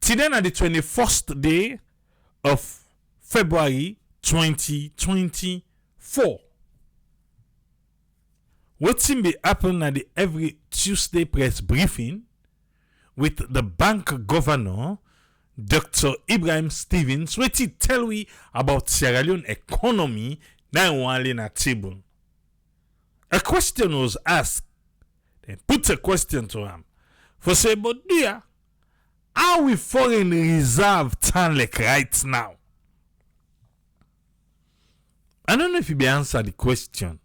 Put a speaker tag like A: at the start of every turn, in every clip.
A: Today on the 21st day of February 2024. What's be happen at the every Tuesday press briefing with the bank governor, Dr. Ibrahim Stevens, what he tell we about Sierra Leone economy now one in a table. A question was asked. They put a question to him. For say, but dear, how we foreign reserve turn like right now? I don't know if you be answer the question.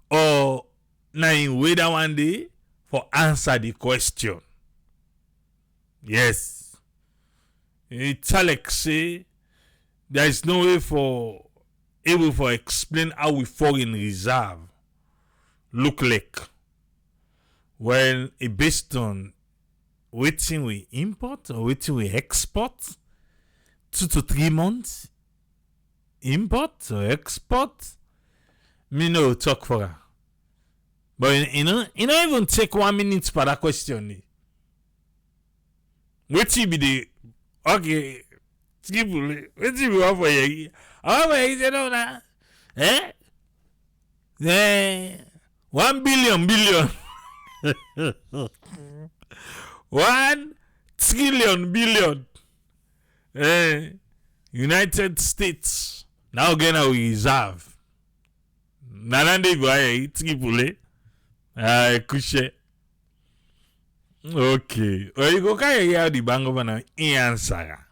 A: Or now in wait one day for answer the question. Yes. It's like say there is no way for able for explain how we foreign reserve look like. Well, it based on waiting we import or waiting we export 2 to 3 months import or export. Me no talk for her. But you know even take 1 minute for that question. Waiting be the okay. Waiting be one for you. Oh, wait, you know that? Eh? 1 billion. 1 trillion billion. United States now again our reserve. Nanande voye tripule. Couche. Okay. Well, you go carry out the bank governor in answer.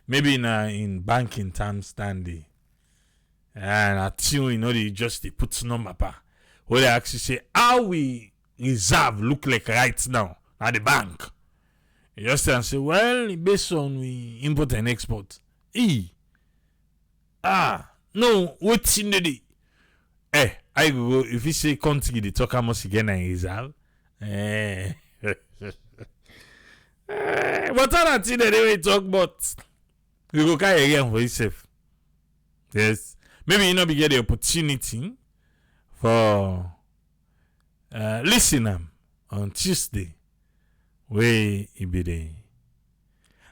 A: Maybe in banking terms standing. And I think you know they just they put number pa. Where they actually say how we reserve look like right now at the bank. You just say, well, based on we import and export. No, what's in the day? I go if you say country they talk how much again and reserve. What other thing that they talk about? You go carry again for yourself. Yes. Maybe you know be get the opportunity for listen on Tuesday. Where it be there.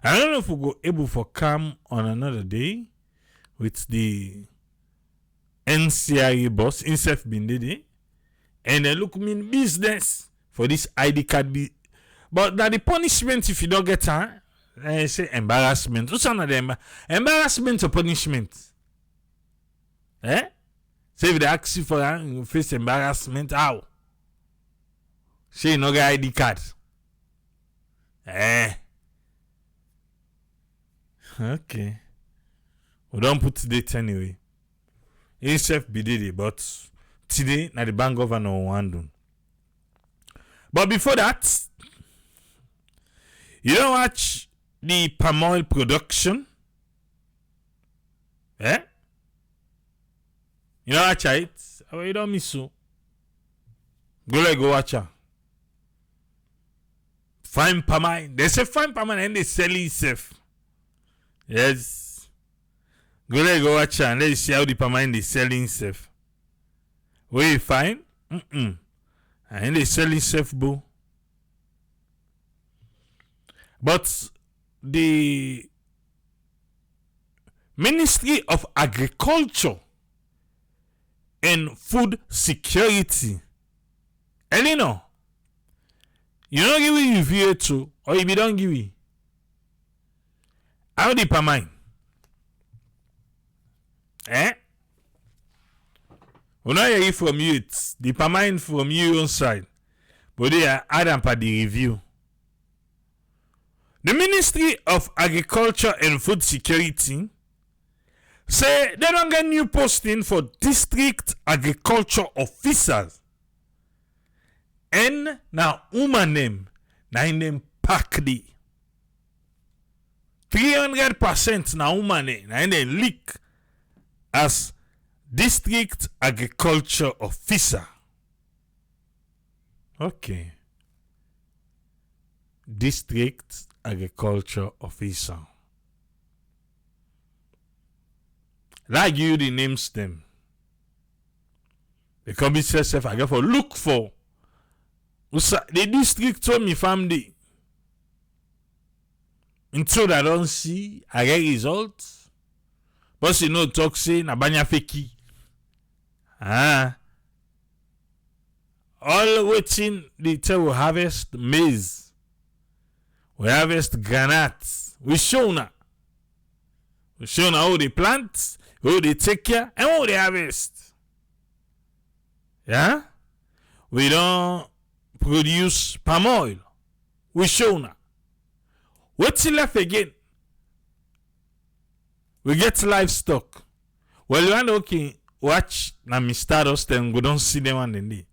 A: I don't know if we go able for come on another day with the NCIA boss, himself been there, and they look mean business for this ID card but that the punishment if you don't get her, I say embarrassment. What's another embarrassment or punishment? Say if they ask you for that, you face embarrassment, how? Say you no get ID card. Okay. We don't put date anyway. Himself be did it, but today na the bank governor want do. But before that, you don't watch the palm oil production? You don't watch it? Oh, you don't miss so. Go watch her. Fine palm oil. They say fine palm oil and they sell it safe. Yes. Go watch her and let's see how the palm oil they selling safe. Where you find? And they selling safe, boo. But the Ministry of Agriculture and Food Security, and you don't give me review too, or if you don't give me, how the permine? We not hear it from you, it's the permine from you on side, but they are adding for the review. The Ministry of Agriculture and Food Security say they don't get new posting for district agriculture officers. And now woman name, na name Pakdi. 300% na woman name, na name leak as district agriculture officer. Okay. District agriculture officer. Like you the names them. The committee self I get for look for the district told me family. until I don't see I get results. But you know talk say na banya feki. All waiting the tell we harvest maize. We harvest granates. We show now how they plant, how they take care, and how they harvest. Yeah? We don't produce palm oil. We show now. What's left again? We get livestock. Well, you want okay, watch na Mr. Austin, we don't see them on the day.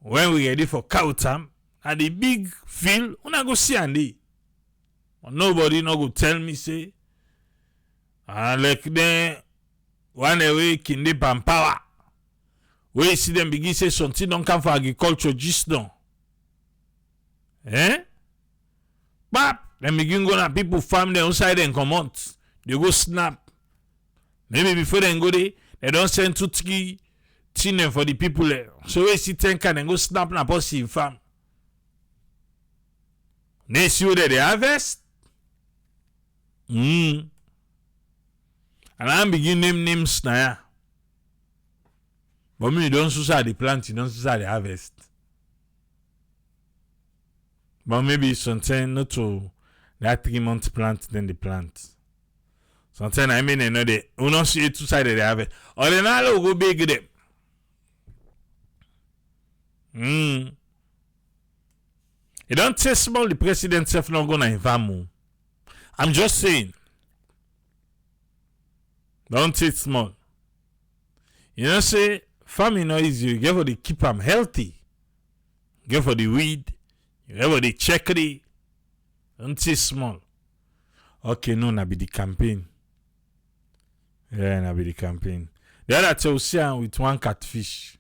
A: When we ready for cow time, at the big field, we not go see Andy. Nobody no go tell me say, like then one away kinde power. We see them begin say something don't come for agriculture just now. But then begin go na people farm them outside and come out. They go snap. Maybe before they go there, they don't send 2-3 tin for the people there. So we see 10 can and go snap na posi farm. They see where they harvest. And I begin name names na ya. But me you don't suicide the plant, you don't suicide the harvest. But maybe something not to that 3-month plant then the plant. Sometimes I mean another we not see it two side they harvest. Or then all go big them. It don't taste small the president self not gonna inform. I'm just saying. Don't taste small. You know say farming no easy. You get for the keep them healthy. You get for the weed. You get for the checkery. Don't taste small. Okay, no, na be the campaign. Yeah, na be the campaign. The other two see with one catfish.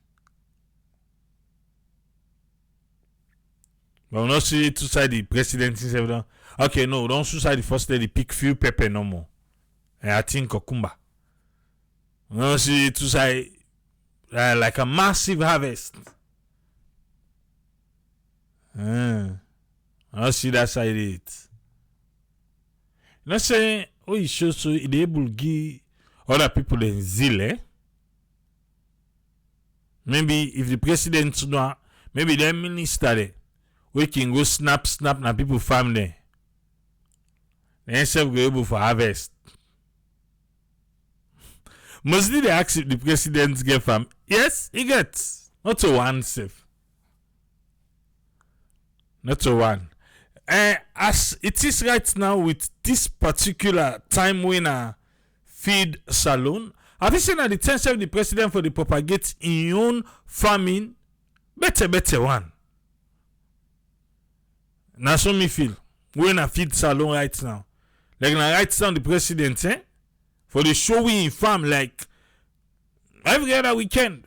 A: But we not see two side the president himself. Okay, no, don't suicide the first lady pick few pepper no more. And I think cucumber. We not see two side like a massive harvest. I don't see that side of it. You know say you show so they able to give other people in zeal, eh? Maybe if the president know, maybe the minister there, we can go snap na people farm there. Then self go able for harvest. Mostly they ask if the president get farm. Yes, he gets. Not to one safe. Not to one. As it is right now with this particular time when feed salon, have you seen that the 10 the president for the propagate in your own farming? Better one. Now so me feel when I feed salon right now. Like now right now the president for the show we in farm like every other weekend.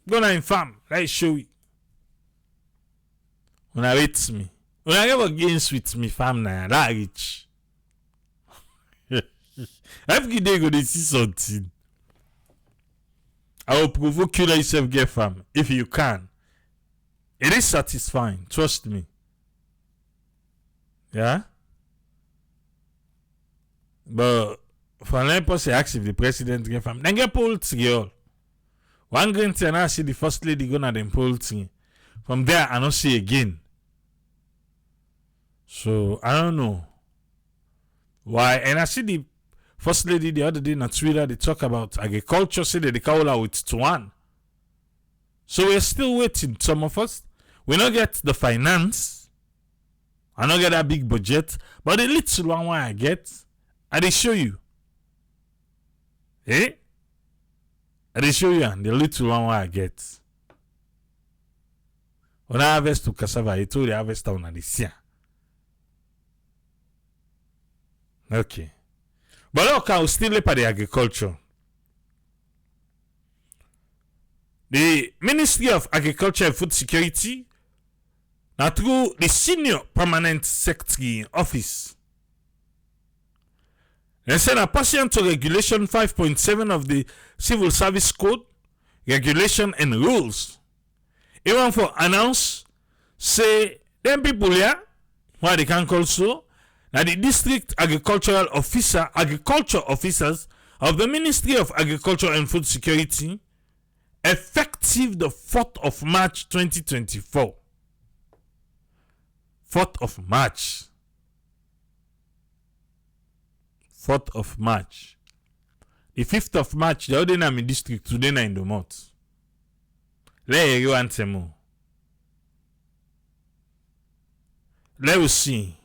A: Gonna in farm like show we. When I rates me. When I ever gains with me farm now, that rich. Every day go to see something. I will provoke you that yourself get farm if you can. It is satisfying, trust me. Yeah? But for an person ask if the president get farm, then get poll girl. One green thing I see the first lady go na them poll thing. From there I don't see again. So I don't know why. And I see the first lady the other day on Twitter, they talk about agriculture, say that they call her with Tuan. So we're still waiting. Some of us, we don't get the finance. I don't get that big budget, but the little one I get, I they show you. I they show you and the little one I get. When I harvest to cassava, I told the harvester on the sea. Okay. But look, I'll still look at the agriculture. The Ministry of Agriculture and Food Security, now through the Senior Permanent Secretary Office, they said that pursuant to Regulation 5.7 of the Civil Service Code, Regulation and Rules, even for announce, say, them people here, what they can call so, Now the district agriculture officers of the Ministry of Agriculture and Food Security, effective the 4th of March 2024. 4th of March. 4th of March. The 5th of March, the other name district today na in the month. Let you answer more. Let us see.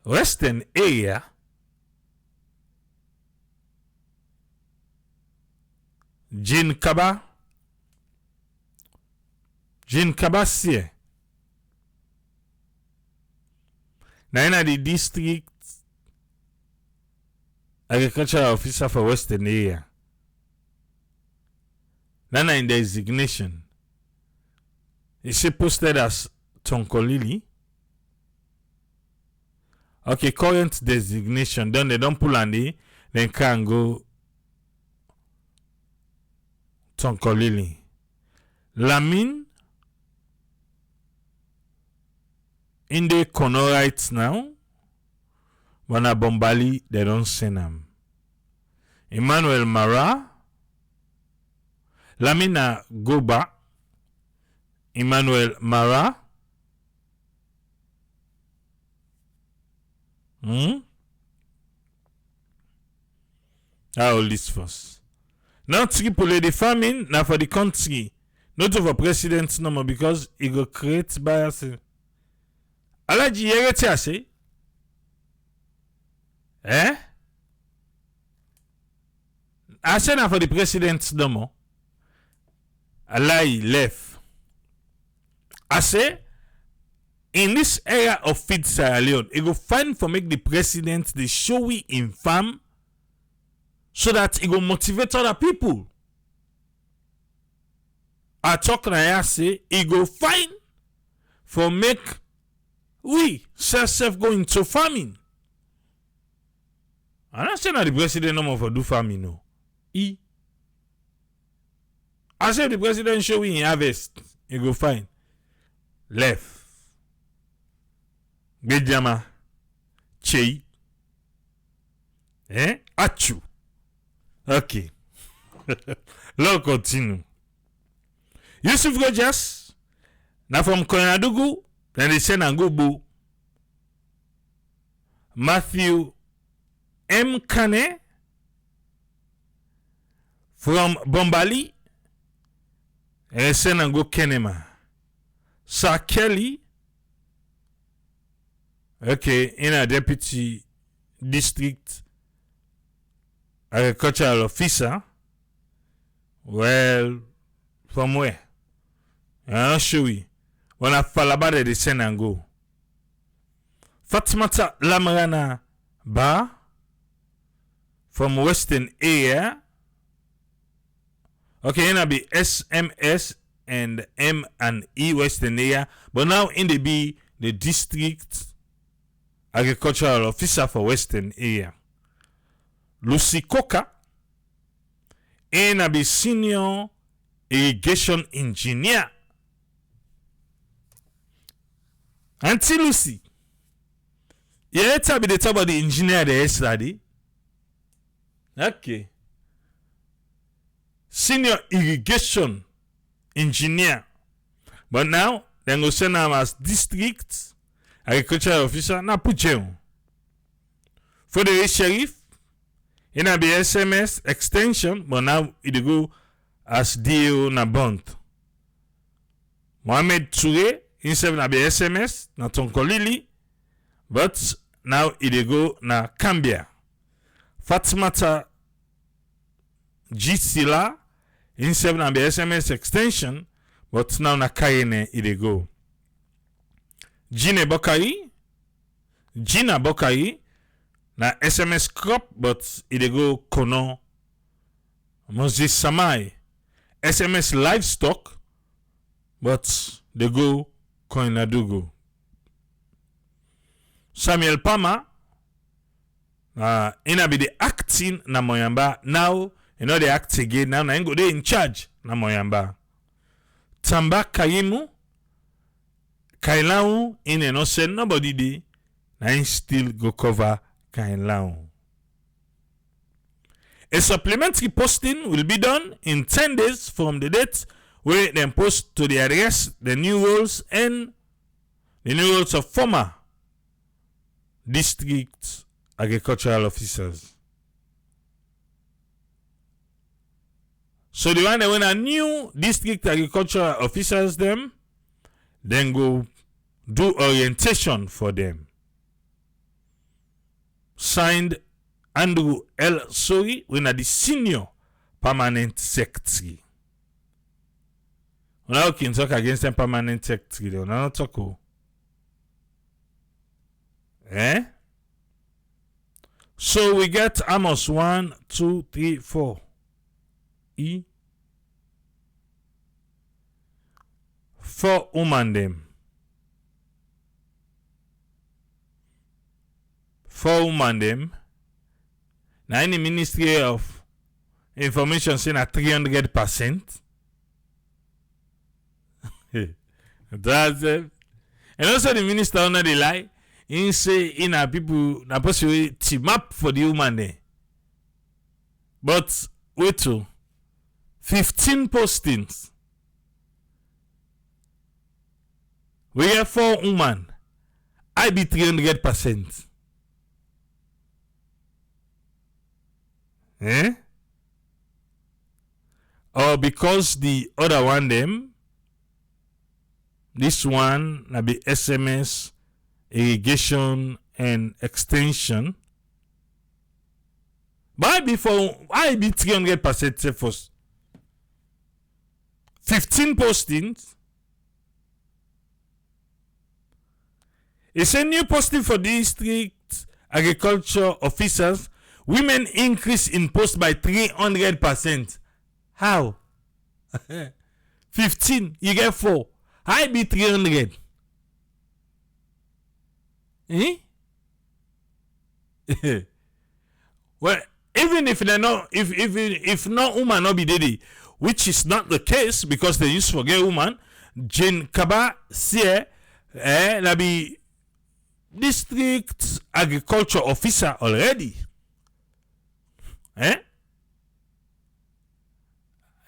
A: Western area Jin Kaba sie. Na the district agricultural officer for Western area. Nana in the designation. Is she posted as Tonkolili? Okay, current designation. Then they don't pull on the, then can go Tonkolili. Lamin in the Kono right now. Wana Bombali, they don't send them. Emmanuel Mara. Lamina Goba. Emmanuel Mara. All this first. Now Tripoli the famine now for the country. Not for president no more because it go create bias. Alaji yerete ase. Ase na for the president no more. Alai left. Ase in this area of Feed Sierra Leone, it go find for make the president the showy infam so that it go motivate other people. I talk na say it go find for make we self go into farming. I'm not saying that the president no more for do farming no. I say the president show we in harvest, it go find left. Gejama Chei Achu. Okay. Let's continue. Yusuf Gojas na from Konadugu, then they send and go Bo. Matthew M. Kane from Bombali, and send and go Kenema. Sir Kelly. Okay, in a deputy district agricultural officer. Well, from where? I'll show you. When I fall about it, they send and go. Fatmata Lamarana Ba from Western area. Okay, in a be SMS and M and E Western area. But now in the B, the district agricultural officer for Western area. Lucy Coca and a senior irrigation engineer. Auntie Lucy, you let be the top of the engineer there yesterday. Okay. Senior irrigation engineer. But now, they go send him as district agricultural officer na Pujeon. For the sheriff, in a be SMS extension, but now it go as DO na bond. Mohamed Toure, instead na be SMS na Tonkolili, but now it go na Cambia. Fatmata Gisila, instead na be SMS extension, but now na Kayene it go. Gina Bokari, na SMS crop, but it go Kono. Moses Samai, SMS livestock, but they go Koinadugu. Samuel Pama, ina be the acting na Moyamba. Now, you know they act again. Now, na go they in charge na Moyamba. Tamba Kaimu, Kailau, in no send nobody dey. na still go cover kind loan. A supplementary posting will be done in 10 days from the date where they post to the address the new roles and the new roles of former district agricultural officers. So the one that when a new district agricultural officers them, then go do orientation for them. Signed Andrew L. Sori, when the senior permanent secretary. Now can talk against the permanent secretary. They will not talk. So we get Amos 1, 2, 3, 4. E. 4 woman them. 4 woman them. Now in the Ministry of Information saying at 300%. That's it. And also the minister on the lie. He say in our people na possibly team up for the woman there. But wait to 15 postings. We have 4 women. I be 300%. Or because the other one them, this one na be SMS, irrigation and extension. But I be 300% first. 15 postings. It's a new posting for district agriculture officers. Women increase in post by 300%. How? 15, you get 4. I be 300. Well, even if they not, if no woman not be daddy, which is not the case because they used to forget woman, Jane Kaba say, la be district agriculture officer already.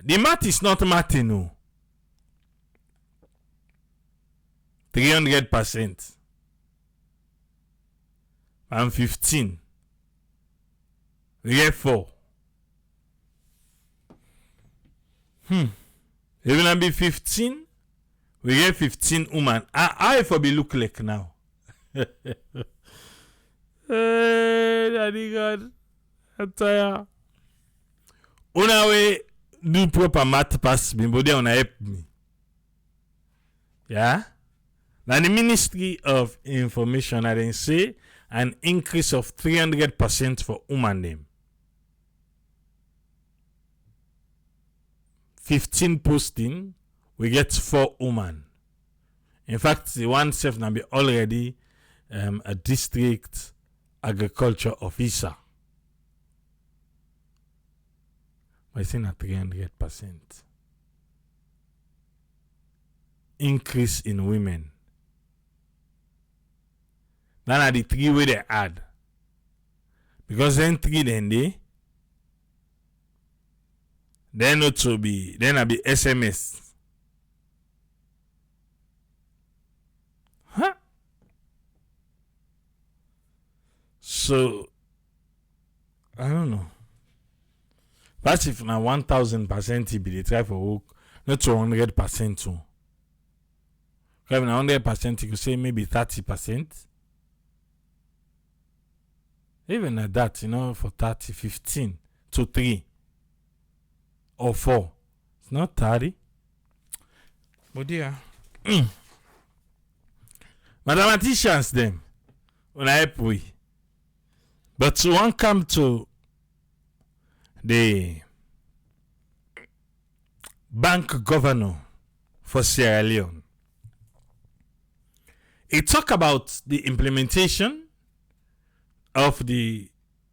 A: The math is not math, no. 300%. And 15. We get 4. Even I be 15, we get 15 woman. I for be look like now. Hey, daddy God. I'm tired. Una way do proper math pass me, but they wanna help me. Yeah? Now the Ministry of Information, I didn't say an increase of 300% for woman name. 15 posting, we get 4 women. In fact, the one self now be already a district agriculture officer. But it's in a 300%. Increase in women. Then are the 3 way they add. Because then 3 then not to be, then I be SMS. Huh? So, I don't know. But if now 1000% he be the try for work, not 200% too. Because now 100% you could say maybe 30%. Even at that, for 30, 15 to 3 or 4. It's not 30. But dear. Mathematicians them. When I help we. But one come to the bank governor for Sierra Leone. He talk about the implementation of the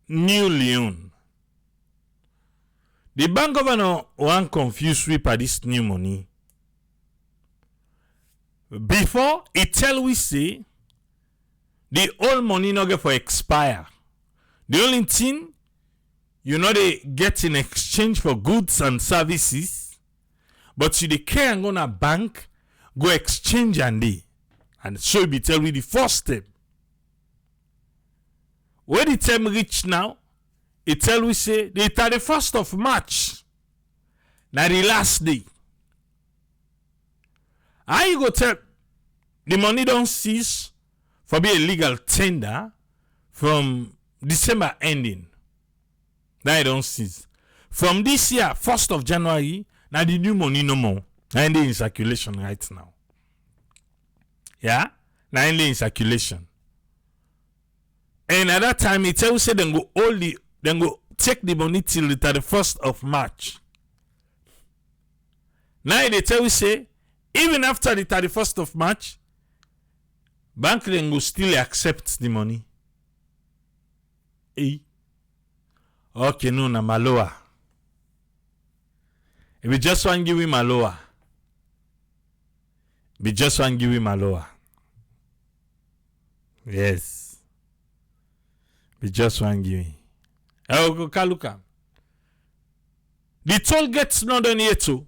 A: new Leone. The bank governor one confused we by this new money. Before he tell we say the old money no get for expire. The only thing you know they get in exchange for goods and services, but you dey carry and go na bank, go exchange and so it be tell we the first step. When the time reach now, it tell we say the 31st of March. Now the last day. How you go tell the money don't cease for be a legal tender from December ending. Now it don't cease. From this year, 1st of January, now the new money no more. Now they in circulation right now. Yeah? Now they in circulation. And at that time, it tells you then go take the money till the 31st of March. Now they tell you say, even after the 31st of March, bank then go still accept the money. Okay, no, na maloa. If we just want to give him maloa, we just want to give him maloa. Yes. We just want to give him. The toll gets not done yet too.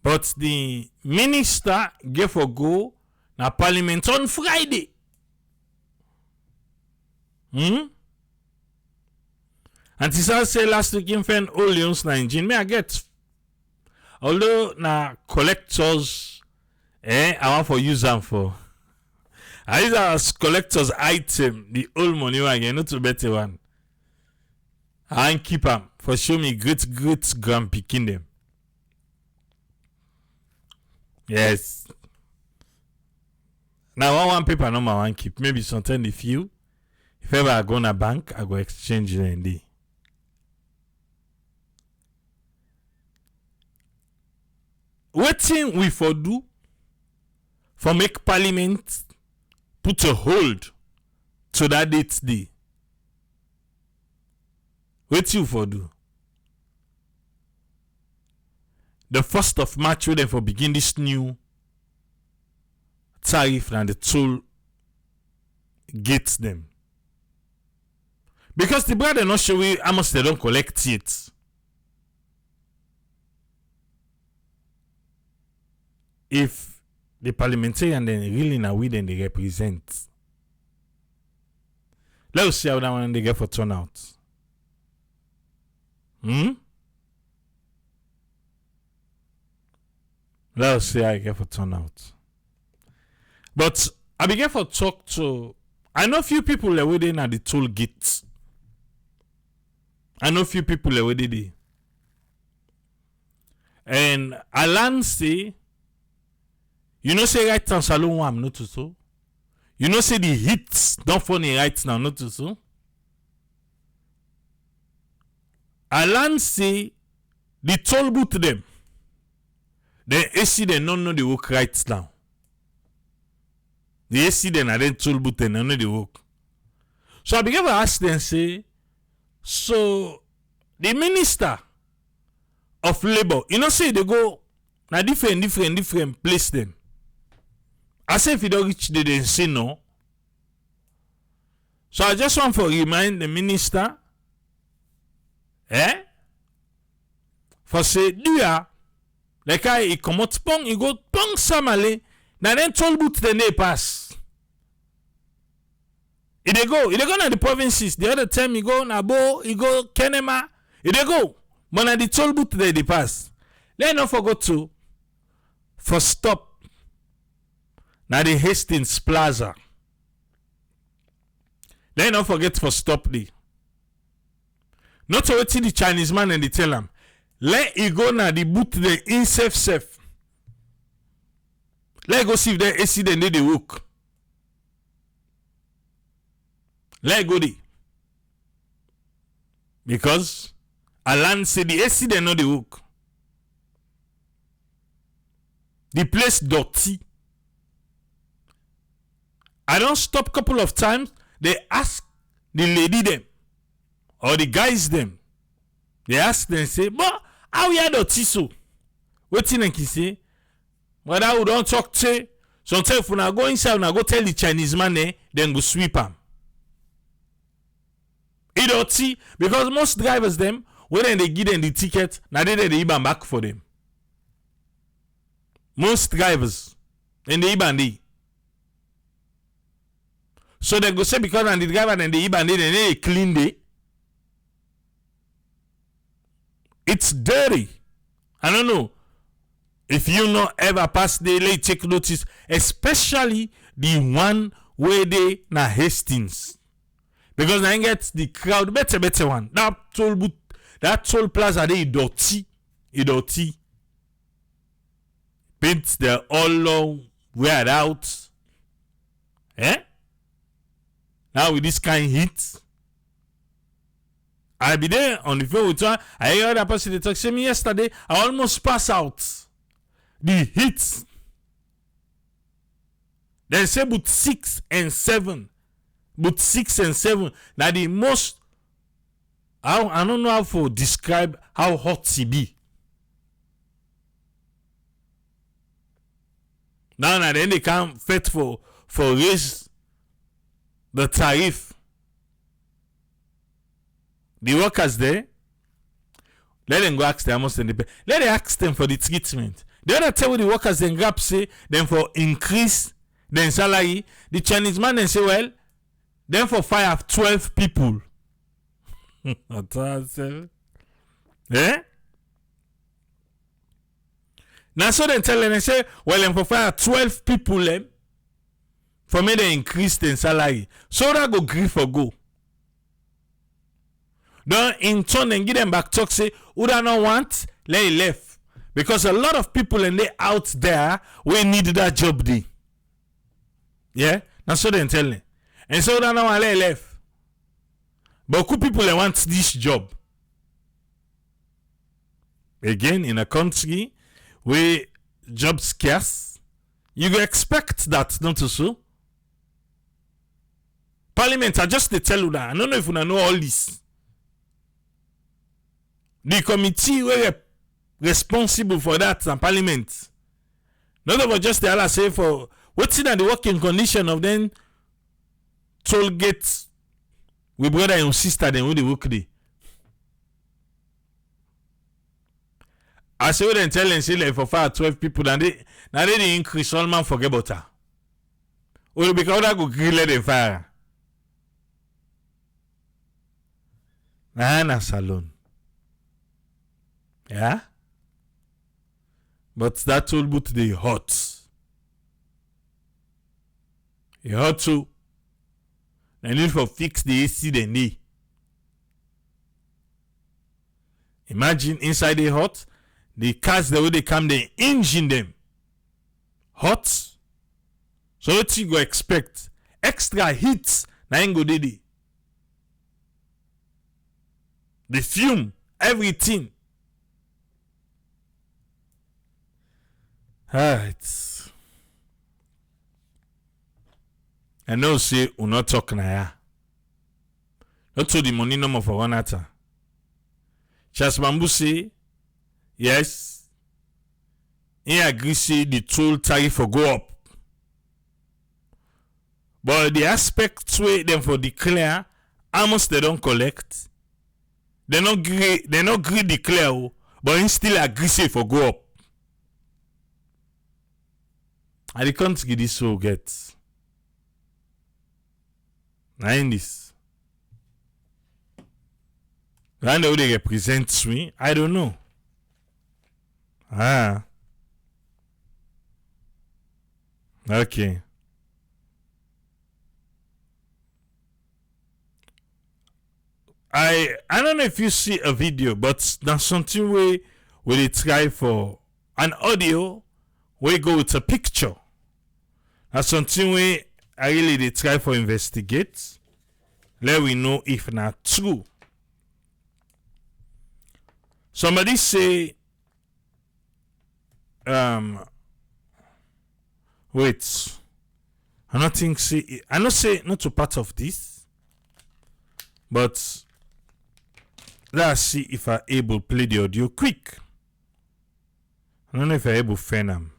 A: But the minister gave a go na parliament on Friday. And this I say last week in fan all Leone's Nigeria. May I get although na collectors I want for use them for. I use as collectors item the old money again, not to better one. I keep them for show me great grand picking them. Yes. Now one paper number one keep. Maybe sometimes the few. If ever I go on a bank, I go exchange them day. What thing we for do for make parliament put a hold to that date day? What you for do? The 1st of March, we then for begin this new tariff and the toll gets them. Because the brother not sure how much they don't collect it. If the parliamentarian then really now we then they represent. Let's see how that one they get for turnout. Let's see how I get for turnout. But I began for talk to I know few people that were there at the toll gate. I know few people that were there. And Alan say, you know say right now salon I'm not to so. You know say the hits don't funny right now not to so. Alan say the toll booth them. The AC they don't know the work right now. The AC then are then toll booth and don't know the work. So I began to ask them say, so the minister of labor, you know say they go na different place them. I say if you don't reach they didn't say no. So I just want to remind the minister, for say do ya like I come out pong, he go pong samale, na then toll booth then they pass. He go na the provinces. The other time he go Nabo, he go Kenema, he go. But na the toll booth they pass. Let not forget to for stop. Now the Hastings Plaza. Let not forget for stop the. Not to wait till the Chinese man and they tell him. Let he go now the boot the in safe. Let go see if they AC then they work. Let go the. Because Alan said the AC then know the work. The place dirty. I don't stop couple of times. They ask the lady them or the guys them. They ask them say, but how you dirty so? What thing can say? Whether we don't talk to So if we go inside, we go tell the Chinese man, then go sweep him. You don't see, because most drivers them, when they give them the ticket, now they even back for them. Most drivers, and they even so they go say because and the driver and the even they clean day. It's dirty. I don't know if you not ever pass the late take notice, especially the one where they na Hastings. Because I get the crowd better one. That toll plaza they dirty. Paints they're all long wear out. Now with this kind of heat, I'll be there on the phone with her. I heard that person they talk to me yesterday. I almost pass out. The heat. They say but 6 and 7. But 6 and 7. Now the most I don't know how to describe how hot it be. Now then they can't fight for raise the tariff. The workers there, let them go ask them how much they pay. Let them ask them for the treatment. The other tell the workers then grab say them for increase their salary. The Chinese man then say, well, then for fire 12 people. Now so then tell them and say, well, then for fire 12 people for me they increase their salary. So that go agree for go. Then in turn and give them back talk say, who do not want? Let it left. Because a lot of people and they out there we need that job day. Yeah? Now so then tell them. And so that now let it left. But who people they want this job? Again, in a country where job scarce, you go expect that, not to so. Parliament, I just they tell you that. I don't know if you know all this. The committee were responsible for that and parliament. Not about just the Allah say for what's in the working condition of them toll gates with brother and sister then with the work day. I say then tell them say like for 12 people and they increase all man forget about her. Well, because that go grill the fire. Na salon. Yeah? But that toll booth they hot. It hot too. They need for fix the AC then they. Imagine inside the hot, the cars the way they come, the engine them. Hot. So what you go expect? Extra heat na ain't go dey. The fume, everything. It's I know say we not talk na ya. Not to the money number for one atta. Charles Bamboo say yes. He agree say the toll tariff for go up. But the aspect way them for declare how much they don't collect. They not agree declare, but he still agree say for go up. And the country this so get. Now in this. And how they represent me, I don't know. Okay. I don't know if you see a video, but there's something where they try for an audio where go with a picture. That's something where I really they try for investigate. Let we know if not true. Somebody say wait. I don't think say I not say not to part of this, but let's see if I able play the audio quick. I don't know if I able find them.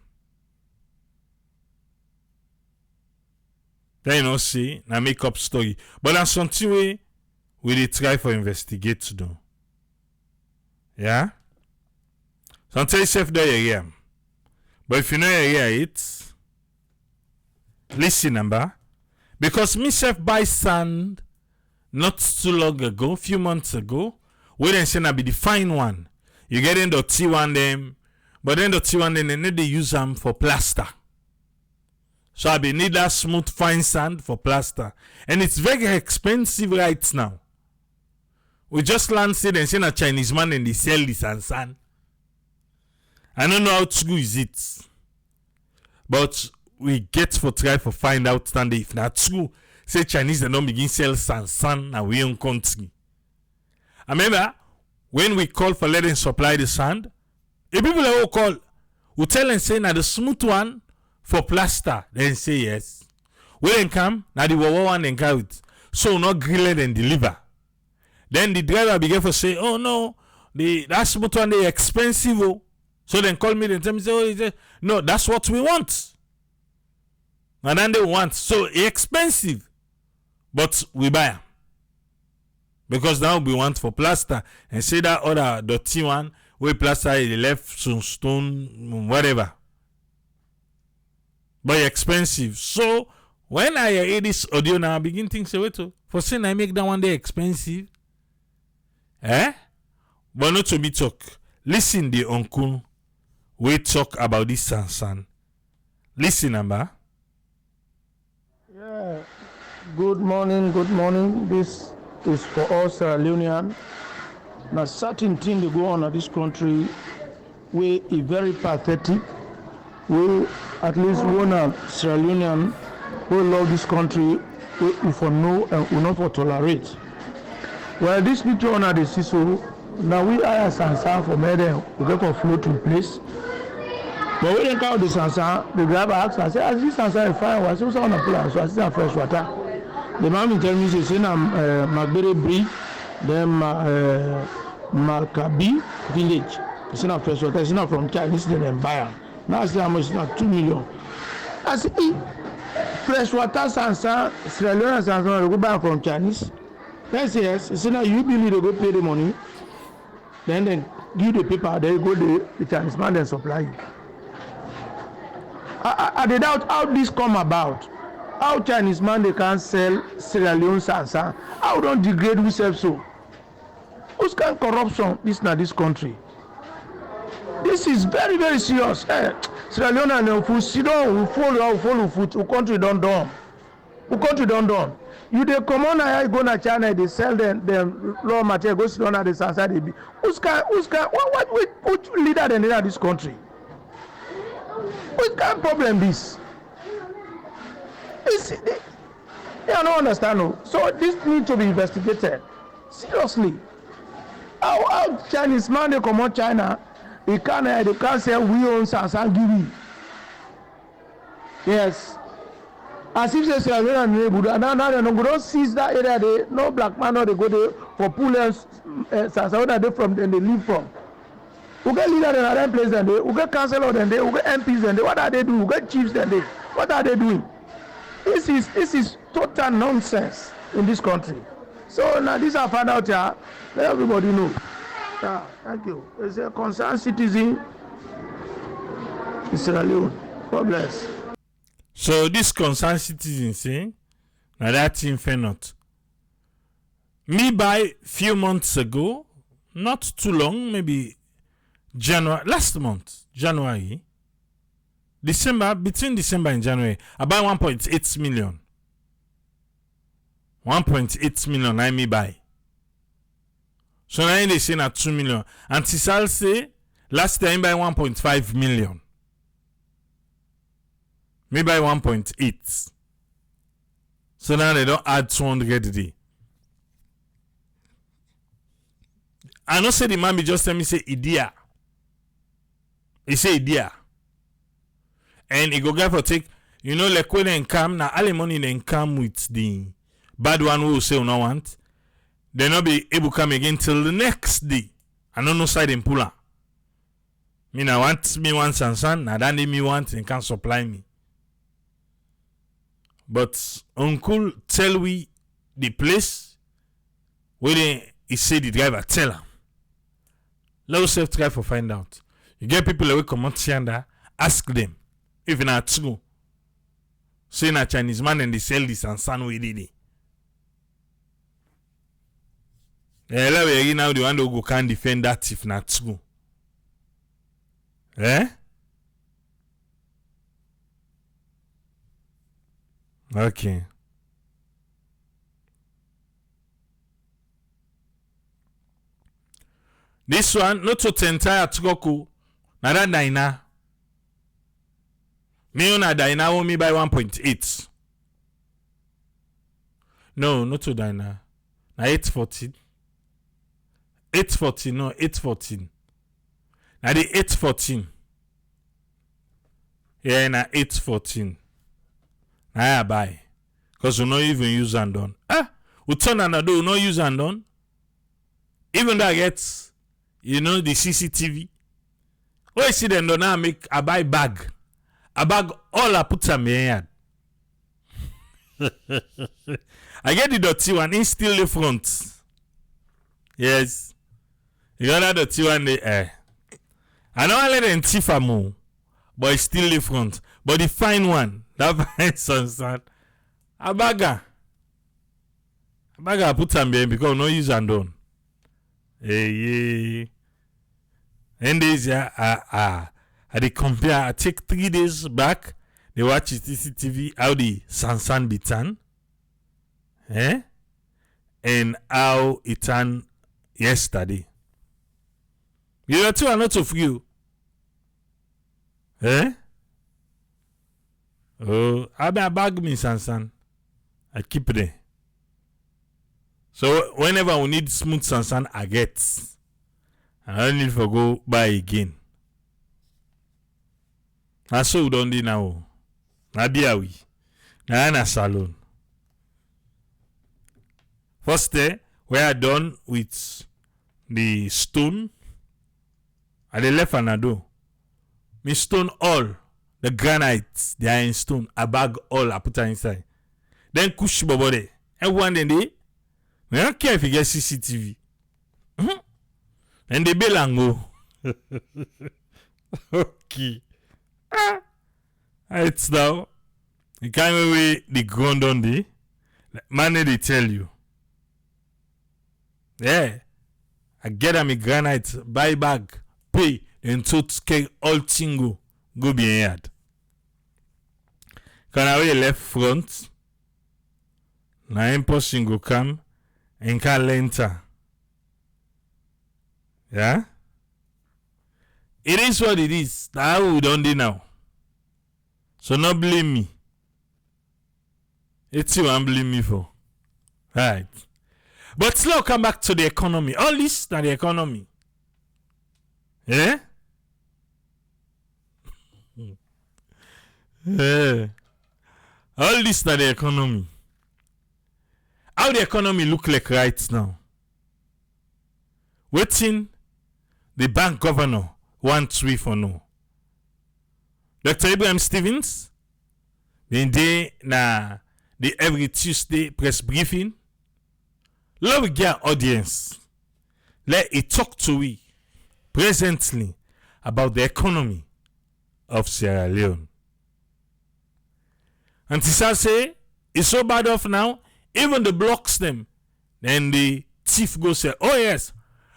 A: Then you know see na make up story. But that's something we dey try for investigate to do. Yeah? Sometimes yourself don't hear. But if you know you hear it, listen number. Because myself buy sand not too long ago, few months ago, we then say na be the fine one. You get in the T1 them, but then the T1 them they need to use them for plaster. So I be need that smooth fine sand for plaster. And it's very expensive right now. We just learned say they say a Chinese man and they sell this and sand. I don't know how true is it. But we get for try for find out stand if not true. Say Chinese they don't begin sell sand na we own country. I remember when we call for letting supply the sand, the people who call we tell them say na the smooth one for plaster. Then say yes. When they come, now the wawa one then carry it. So not grilled and deliver. Then the driver began to say, oh no, that smooth one they expensive. Oh. So then call me and tell me, say, no, that's what we want. And then they want. So it's expensive. But we buy them. Because now we want for plaster. And say that other dirty one, we plaster the left stone, whatever. But it's expensive. So when I hear this audio now, I begin to think, say, wait, for saying I make that one day expensive. Eh? But not to me talk. Listen the uncle. We talk about this Sansan. Listen, Amba.
B: Yeah. Good morning. This is for us, Leone. Now, certain things that go on in this country, we are very pathetic. We, at least one Sierra Leonean, who love this country, we for know and we not for tolerate. Well, this picture on the CISO, now we hire Sansan for murder, we get for float in place. But when they count the Sansan, the driver asks, I say, as this Sansan is fine, I say, what's on the plan? So I see fresh water. The man tell me, say, Magbere Bridge, then Malkabi village. It's not fresh water, it's not from Chinese, then buy them. Now I say, how much? It's not 2 million. I say, fresh water Sansan, Sierra Leone Sansan, they go buy from Chinese. Then say, yes, say, now you believe they go pay the money. Then give the paper, they go the Chinese man, then supply you. I doubt how this come about. How Chinese man they can sell Sierra Leone Sansan. How don't degrade ourselves so? Who's kind of corruption this na this country? This is very, very serious. Sierra Leone and we sit down, we follow foot. Our country don't done. You they come on here, go to China, they sell them raw material, go sit down at the Sansan. They be. Who's kind? What leader than leader this country? What kind of problem this? They don't understand. No. So this needs to be investigated. Seriously. How Chinese man they come out China, they can't say we own Sansan give you. Yes. As if they say and now they don't seize that area. They no black man or they go there for pullers Sansan where they from then they live from. We get leaders in other places then they, we get councillors then they, we get MPs then they. What are they doing? We get chiefs then they. What are they doing? This is total nonsense in this country. So now this I found out here. Let everybody know. Yeah, thank you. It's a concerned citizen in Sierra Leone. God bless.
A: So this concerned citizen saying now that thing fair not. Me buy few months ago, not too long, maybe last month, January, between December and January, I buy 1.8 million. 1.8 million I me buy. So now they say na 2 million. And Tisal say last time buy 1.5 million. Me buy 1.8. So now they don't add 200 a day. I know say the man be just tell me say idea. He say idea. And he go get for take, you know, like when they come, now all the money they come with the bad one who say no want, they not be able to come again till the next day. I don't know side in pull. Me now want me one Sansan, now then me want and can supply me. But uncle tell we the place where he say the driver tell him. Let us try for find out. You get people that will come out here, ask them if not true. Say na Chinese man and they sell this and son we did it. Now the one who can defend that if not true. Okay. This one, not to entire Tgoku. Na that dina. Me on a dina owe me by 1.8. No, not to dina. Na 814. 814, no, 814. Na the 814. Yeah, na 814. Na I buy. Because we not even use and done. We turn another, we not use and done. Even though I get, you know, the CCTV. When you see them do now make a buy bag. A bag all I put on my head. I get the dirty one, in still the front. Yes. You got that dirty one there. I know I let them thief a more, but it's still the front. But the fine one, that fine sunset, a bagger. A bagger I put on me because no use and done. Hey. And days I they compare. I take 3 days back. They watch CCTV how the Sansan bitan, and how it turned yesterday. You are two are not of you, Oh, I bag me Sansan. I keep it. So whenever we need smooth Sansan, I get. I don't need to go buy again. I saw we don't do now. Na there we. Na na salon. First day, we are done with the stone. At the left and I do. Me stone all. The granites, they are in stone. I bag all, I put it inside. Then kush bobode. Everyone then they. I don't care if you get CCTV. And they bill and go. Okay. It's now. You can't away the ground on the. Man, they tell you. Yeah. I get them a granite, buy bag, pay, and so scale all thing go behind. Can I wear left front? Na impossible go come and can enter. Yeah? It is what it is. That's how we don't do now. So not blame me. It's you I'm blame me for. Right. But now come back to the economy. All this na the economy. Yeah? Yeah. All this na the economy. How the economy look like right now? Waiting the bank governor wants we for no. Dr. Ibrahim Stevens, the na the every Tuesday press briefing. Let we get audience. Let it talk to we presently about the economy of Sierra Leone. And Tisa say it's so bad off now, even the blocks them. Then the thief go say, oh yes.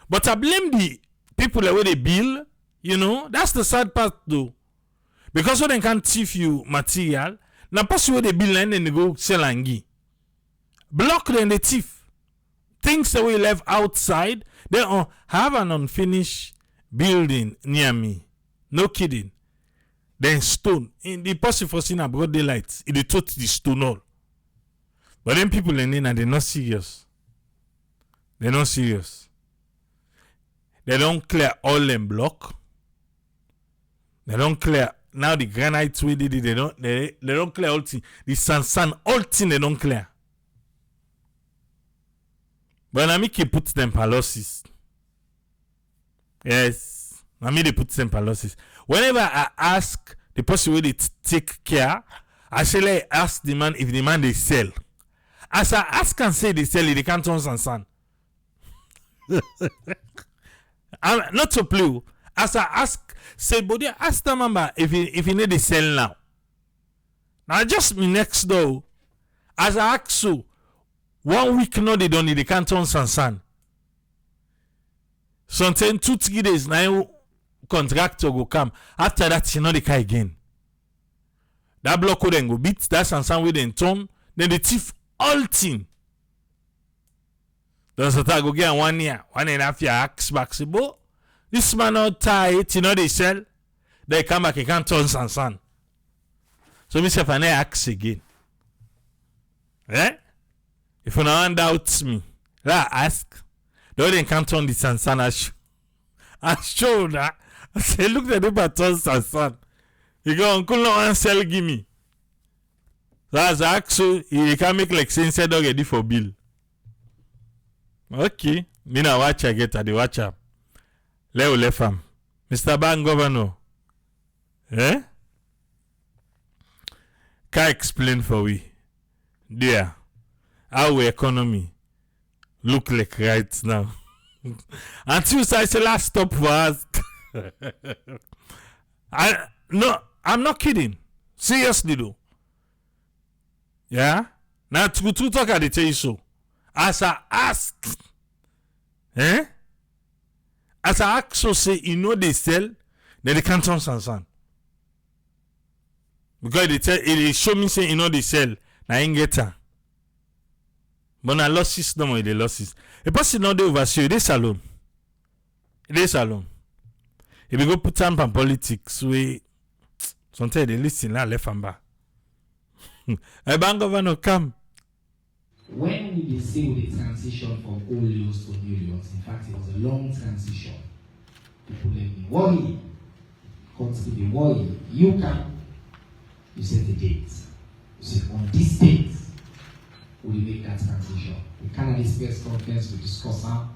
A: But I blame the people that way they bill, you know, that's the sad part though. Because when they can't thief you material, now pass where they bill and then they go sell and give. Block them the thief. Things that we left outside, they have an unfinished building near me. No kidding. Then stone. In the person for seeing a broad daylight, it touch the stone all. But then people in there, they're not serious. They're not serious. They don't clear all them block. They don't clear now the granite we did it, they don't clear all thing. The sand all thing they don't clear. But I make put them per losses. Yes. I mean they put them per losses. Whenever I ask the person where they take care, I say like ask the man if the man they sell. As I ask and say they sell it, they can't turn and I'm not to play. As I ask, say, but they ask the member if he need to sell now. Now just me next door. As I ask so, 1 week no they don't need they can't turn and sometimes 2-3 days now contractor go come. After that, you know they can again. That block will then go beat that and we then turn. Then the thief all thing. Then so go get 1 year, 1.5 year axe back. Say, but this man not tight, you know they sell. They come back, he can't turn and so me say if I axe again. Eh? If you no doubt me, I ask. They can't turn the sansan I show that. I say, look at the baton sansan. You go, uncle, no one sell, give me. So as I ask you, he can make like sense already for bill. Okay. Me na watch I get at the watch up. Leo lefam. Mr. Bank Governor. Eh? Can explain for we. There. How we economy look like right now. Until I say last stop for us. I'm not kidding. Seriously though. Yeah? Now to talk at the tell you so. As I ask, as I ask so say you know they sell, then they can't turn sansan. Because they show me say you know they sell, I ain't get her. But na losses no more the losses. A person not dey oversee they salon. They salon. If you go put on politics we sometimes they listen la left and back. A bank governor come.
C: When we say with the transition from old laws to new laws, in fact it was a long transition. People let me worry. Comes to be worry. You come, you set the date. You say on this date we make that transition. We can't press conference to discuss how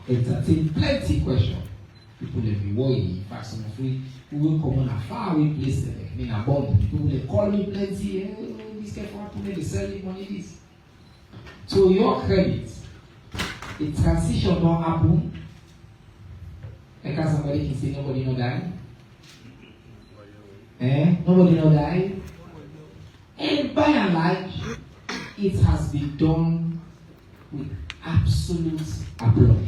C: we entertain plenty questions. People let me worry. In fact, some of we will come on a faraway place in a bond. People will call me plenty. This guy for they sell me money this. To your credit, the transition don't happen. Like somebody can say nobody no die. Nobody no die. And by and large, it has been done with absolute applause.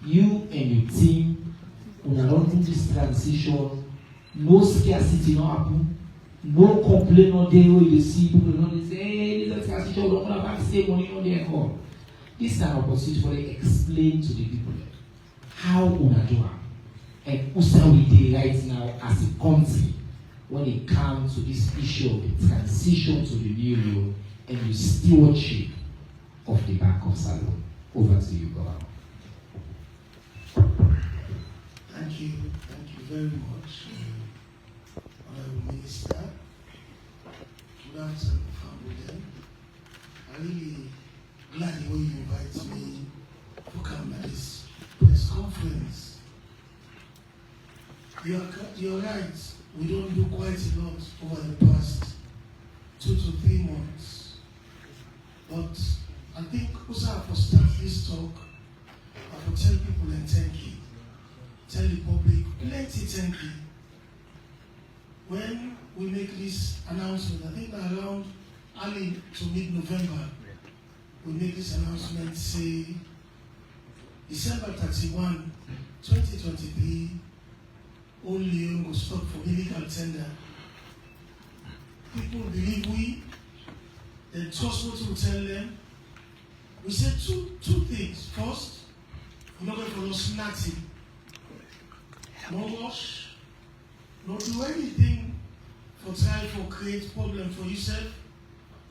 C: You and your team, when I don't do this transition, no scarcity no happen, no complaint no day where you see people don't say, hey, this is a transition, we don't want to have to save money on there call. This is an opportunity for them to explain to the people how we do it and who we do right now as a country when it comes to this issue of the transition to the new law and the stewardship of the Bank of Salon. Over to you, Governor.
D: Thank you very much, Honorable Minister. Good afternoon, family. I'm really glad the way you invite me to come to this press conference. You're right. We don't do quite a lot over the past 2 to 3 months. But I think also for start this talk, I will tell people and thank you. Tell the public plenty thank you. When we make this announcement, I think around early to mid-November, we make this announcement say December 31, 2023, only Leone will stop for illegal tender. People believe we, then trust what we tell them. We said two things. First, we're not going to lose nothing. No wash, no do anything for try for create problem for yourself.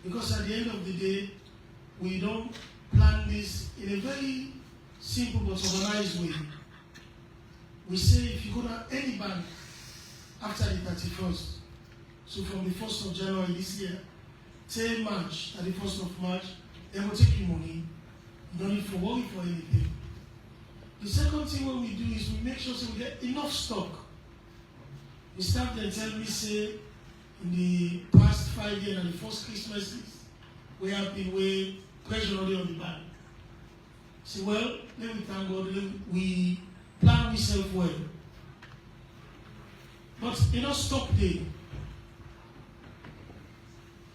D: Because at the end of the day, we don't plan this in a very simple but organized way. We say if you go to any bank after the 31st, so from the 1st of January this year, till March, at the 1st of March, they will take your money. You don't need to worry for anything. The second thing what we do is we make sure so we get enough stock. The staff then tell me, say, in the past 5 years and the first Christmases, we have been way pressure on the bank. Say, well, let me thank God, we plan ourselves well. But it don't stop there.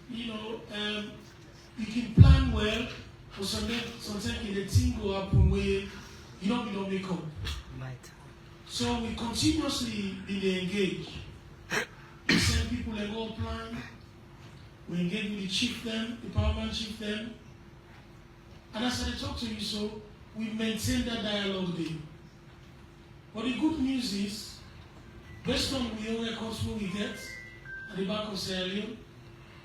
D: You know, you can plan well, but sometimes the thing will happen where you don't make up. Right. So we continuously be engaged. We send people a goal plan. We engage with the chieftain, the powerman chieftain. And as I talk to you, so we maintain that dialogue there. But the good news is, based on the records we get at the Bank of Sierra Leone,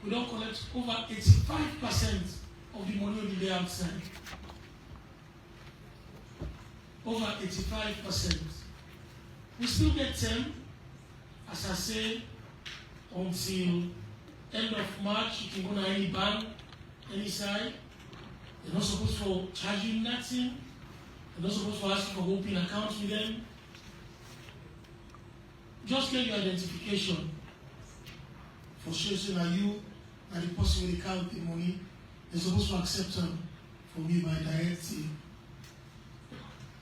D: we don't collect over 85% of the money on the day outside. Over 85%. We still get 10, as I say, until end of March. You can go to any bank, any side. They're not supposed to charge you nothing. They're not supposed to ask you for opening accounts with them. Just get your identification for sure, so that you are the person with the count the money. They're supposed to accept them from you by directive.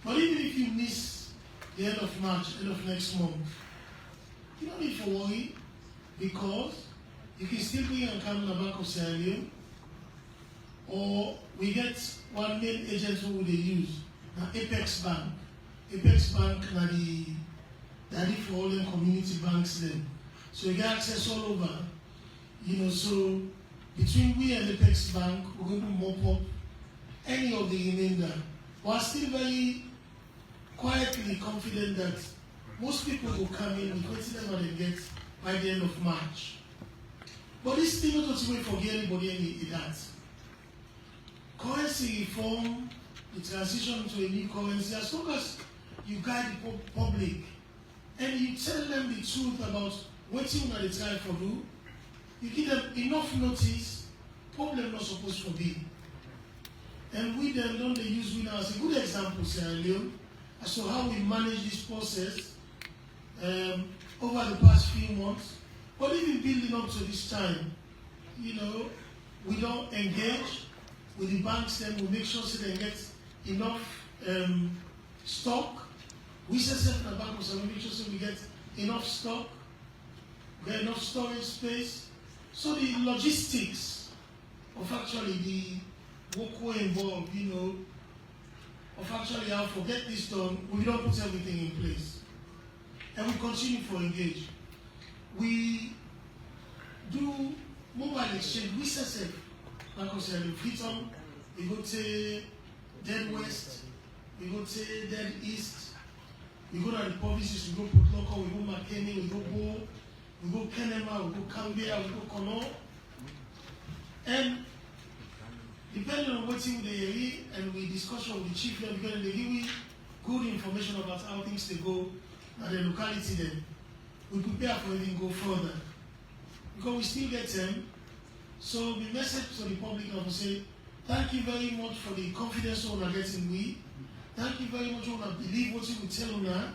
D: But even if you miss the end of March, end of next month, you don't need to worry, because you can still bring an account in the Bank of Sierra Leone, or we get one main agent who they use, now Apex Bank. Apex Bank na the daddy for all them community banks then. So you get access all over. So between we and Apex Bank, we're going to mop up any of the remainder. We're still very quietly confident that most people will come in with whatever they get by the end of March. But this thing not to wait for anybody in that. Currency reform, the transition to a new currency, as long as you guide the public and you tell them the truth about what you want to try for do, you give them enough notice, problem not supposed to be. And we then don't they use we now as a good example, Sierra Leone, as to how we manage this process over the past few months. But even building up to this time, we don't engage with the banks, then we make sure so they get enough stock. We say in the bank, so we make sure so we get enough stock, get enough storage space. So the logistics of actually the work involved, of actually how to get this done, we don't put everything in place. And we continue to engage. We do mobile exchange. We say, like I said, Freetown, we go to Dead West, we go to Dead East, we go to the provinces, we go Port Local, we go Makeni, we go Bo, we go Kenema, we go Cambia, we go Kono. And depending on what thing they hear, and we discuss with the chief, because they give me good information about how things they go at the locality then. We prepare for it and go further. Because we still get them. So the message to the public I will say, thank you very much for the confidence you are getting we. Thank you very much for believe what you will tell now.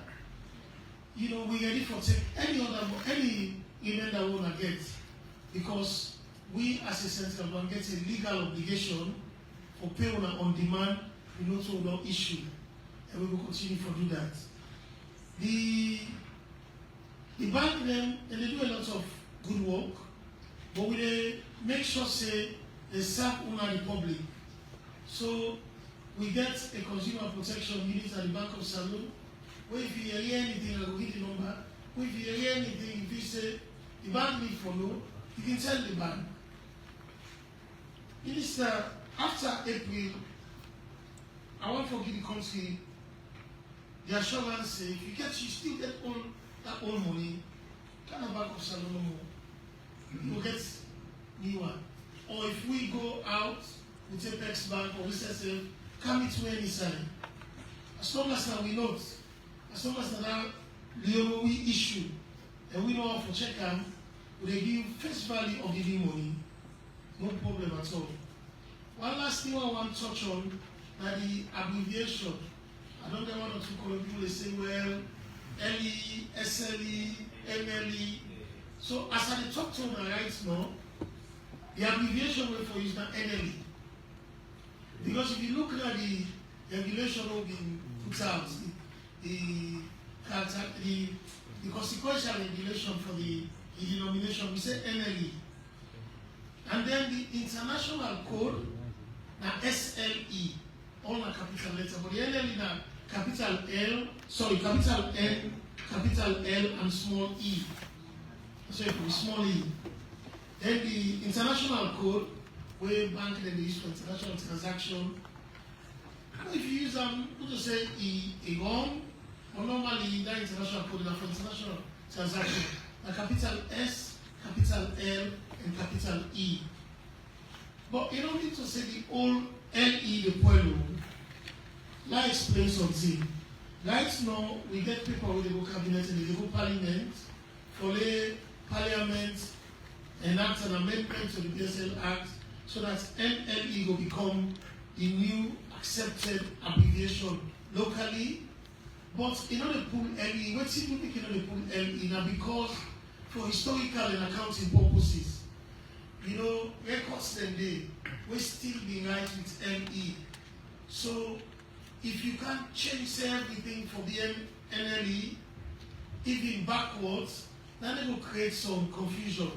D: We ready for take any event that we want to get. Because we as a central bank get a legal obligation for pay on demand, to no issue. And we will continue to do that. The bank then, and they do a lot of good work, but we make sure say they serve the public. So we get a consumer protection unit at the Bank of Sierra Leone, where if you hear anything, I will get the number. Where if you hear anything, if you say the bank need follow, you can tell the bank. Minister, after April, I want to give the country the assurance, if you still get all that old money, kind of Bank of Sierra Leone, you will get new one. Or if we go out with Apex Bank or with SSF, come to any side. As long as we know, as long as Leone we issue, and we know how to check them, we give face value of the new money. No problem at all. One last thing I want to touch on is the abbreviation. I don't get one or two people they say, well, LE, SLE, MLE. So as I talk to my right now, the abbreviation way for is not NLE. Because if you look at the regulation of being put out, the consequential regulation for the denomination, we say NLE. And then the international code, now SLE, all are capital letter, but the NLE now capital L, sorry, capital N, capital L, and small e. So it will be small e. Then the international code, where bank they use for international transaction. If you use to say E1, or normally that international code is for international transaction. A capital S, capital L, and capital E. But you don't need to say the old LE the pueblo. Let's explain something. Right now, we get people with the go cabinet and the go parliament, for the parliament enact an amendment to the PSL Act so that NLE will become the new accepted abbreviation locally. But in order to pull LE, what people think in order to pull LE now because for historical and accounting purposes, you know, records them day will still be right with LE. So if you can't change everything for the NLE, even backwards, then it will create some confusion.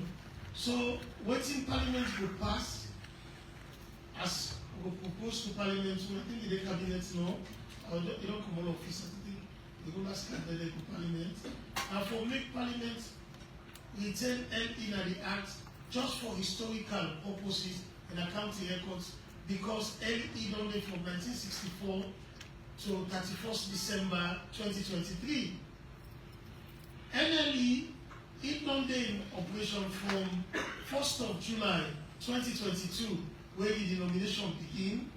D: So waiting Parliament will pass as we propose to Parliament, I think the cabinet now, or they don't come all office, I think they go last candidate to Parliament. And for make Parliament retain LE in the Act just for historical purposes and accounting records, because LE don't live from 1964 to 31st December 2023. NLE, it don't in operation from 1st of July 2022, where the denomination begin,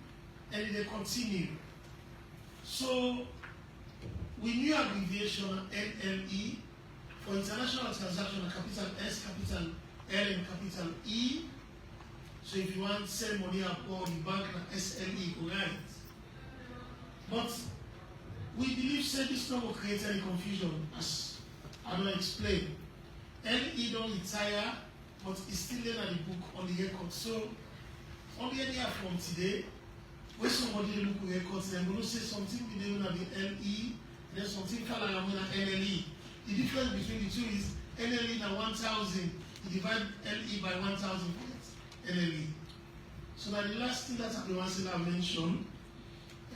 D: and they continue. So, we knew abbreviation NLE for international transaction, capital S, capital L, and capital E. So if you want to send money abroad, the bank SLE, go right. But we believe this not will create any confusion, as I will explain. LE don't retire, but it's still there in the book on the record. So, on the idea from today, when somebody look at records, they're going to say something with them at the LE, then something fell around at NLE. The difference between the two is NLE now 1,000, you divide LE by 1,000 for NLE. So now the last thing that I mentioned,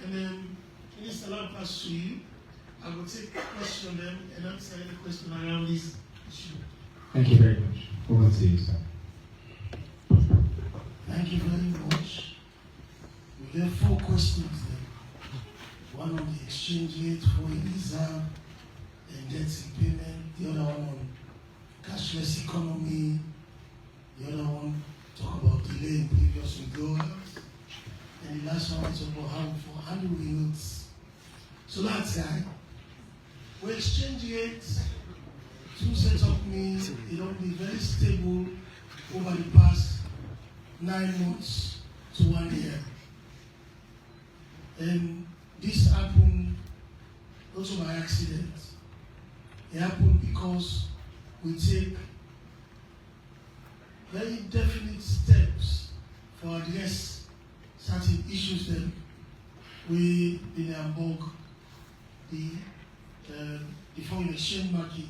D: and then Minister Lam pass to you, I will take question them and answer any question around this issue.
C: Thank you very much. Over to you, sir.
D: Thank you very much. We have 4 questions there. One on the exchange rate for reserve and debt repayment, the other one on cashless economy, the other one talk about delay in previous withdrawals, and the last one talk about how for annual renewals. So that's right. We exchange rates to set up means it will be very stable over the past 9 months to 1 year. And this happened also by accident. It happened because we take very definite steps for address certain issues that we in Hamburg, the foreign exchange market.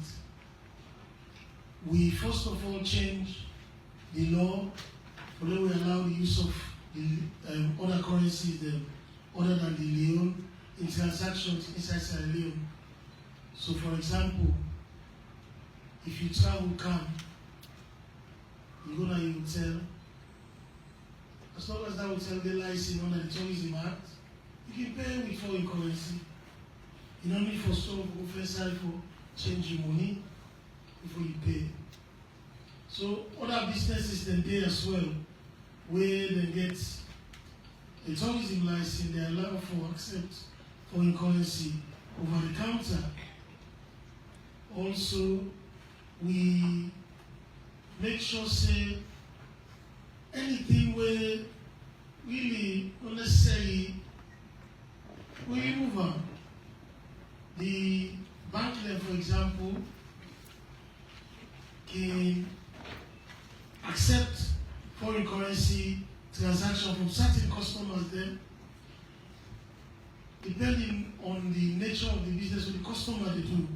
D: We first of all change the law, although we allow the use of the other currencies other than the Leone in transactions inside Sierra Leone. So for example, if you travel camp, you go to a hotel, as long as that hotel they license under the Tourism Act, you can pay with foreign currency. You don't need for store for side for change your money before you pay. So other businesses then there as well, where they get the tourism license, they allow for accept foreign currency over the counter. Also, we make sure say anything where really unnecessary, we remove them. The bank level, for example, can accept foreign currency transaction from certain customers then, depending on the nature of the business or the customer they do.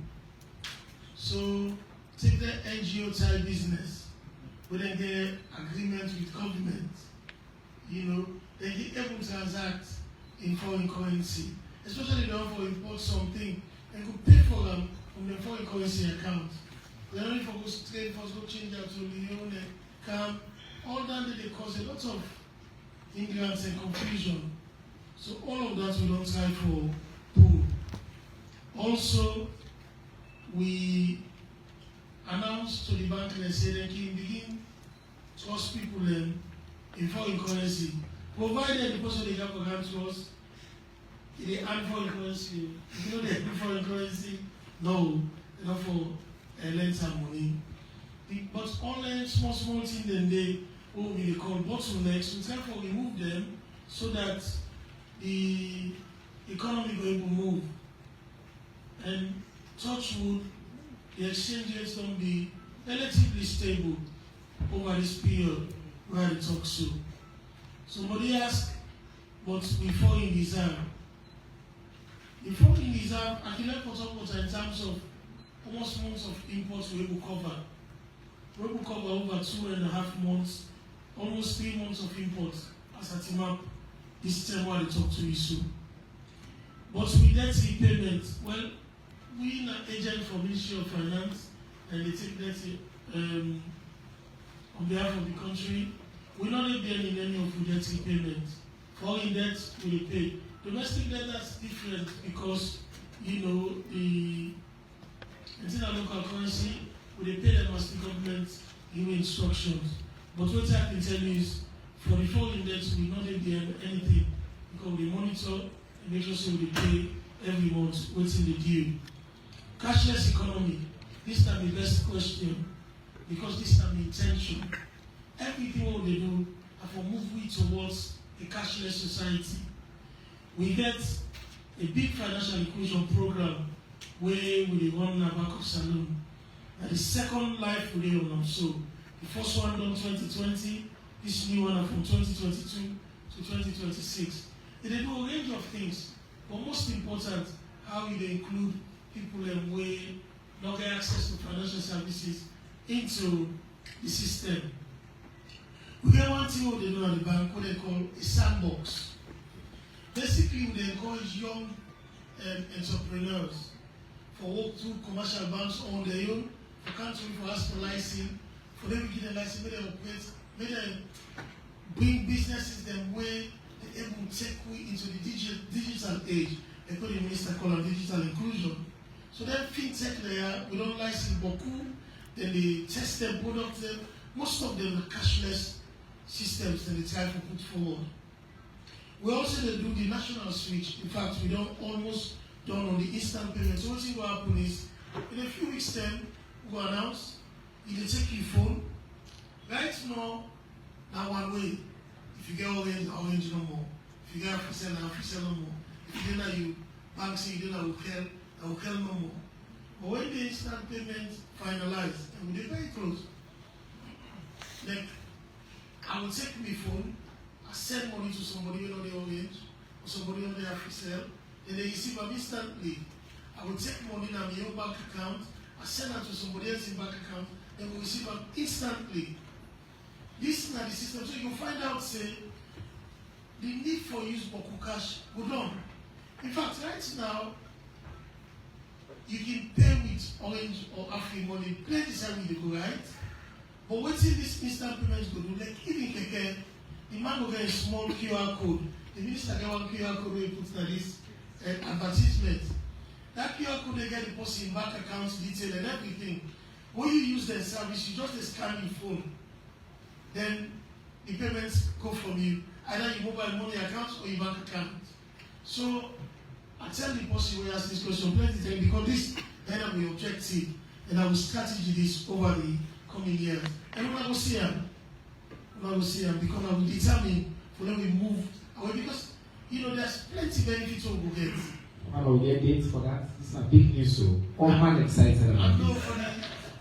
D: So take the NGO type business, where they get agreement with government, they get able to transact in foreign currency, especially if they want to import something and could pay for them from the foreign currency account. They don't need to go straight first, go change out to Leone, come, all that they cause a lot of ignorance and confusion. So all of that we don't try for pool. Also, we announced to the bank and said they can begin to trust people in foreign currency. Provided the person they have to hand to us, they earn foreign currency. If you know they have foreign currency, no, they're not for lend some money. But only small things then they what we call bottlenecks, we try to remove them so that the economy will able to move. And touch wood, the exchange rates don't be relatively stable over this period where it talks so. Somebody asked, but we fall in reserve. The fall in reserve, I can talk about in terms of almost months of imports we will cover. We will cover over 2.5 months, almost 3 months of imports as a team up this time while they talk to you soon. But with debt repayment, well, we are an agent for Ministry of Finance and they take debt on behalf of the country. We not be in any of the debt repayment. Foreign debt we pay. Domestic debt that's different because the internal local currency we pay them as the government give instructions. But what I can tell you is for the foreign debt we not be anything because we monitor and make sure we pay every month what's in the deal. Cashless economy, this time the best question because this time the intention. Everything what they do have to move we towards a cashless society. We get a big financial inclusion program where we run a back of saloon. And the second life we on them. So the first one done 2020, this new one from 2022 to 2026. They do a range of things, but most important, how they include people and way not get access to financial services into the system. We get one thing what they do at the bank, what they call a sandbox. Basically, they encourage young entrepreneurs for work through commercial banks on their own, for country, for ask for license, for them to get a license, make them operate, make them bring businesses them where they're able to take we into the digital age. They call the minister call them digital inclusion. So then fintech there, we don't license beaucoup, then they test them, product them. Most of them are cashless systems that they try to put forward. We also do the national switch. In fact, we don't almost done on the instant payment. So what will happen is, in a few weeks' time, we will announce, you can take your phone. Right now one way. If you get orange no more. If you get free sell no more. If you don't you bank say you don't hotel no more. But when the instant payment finalized, and we're very close, like I will take my phone, I send money to somebody on the orange, or somebody on the free sell, and they receive them instantly. I will take money in my own bank account, I send it to somebody else's bank account, and we receive them instantly. This is not the system. So you find out, say, the need for use Boku cash go down. In fact, right now, you can pay with orange or Afri money, play this how they go, right? But what's in this instant payments go do? Like even Keke, the man will get a small QR code. The minister get one QR code where he puts this advertisement. That QR code they get the person in bank account detail and everything. When you use the service, you just scan your phone. Then the payments go from you, either your mobile money account or your bank account. So I tell the person who ask this question plenty times because this then I will objective and I will strategy this over the coming years. And when I will see them, because I will determine for them to move away because there's plenty benefits we will get.
C: I will get dates for that. It's a big news, so all man excited about
D: I know
C: it.
D: for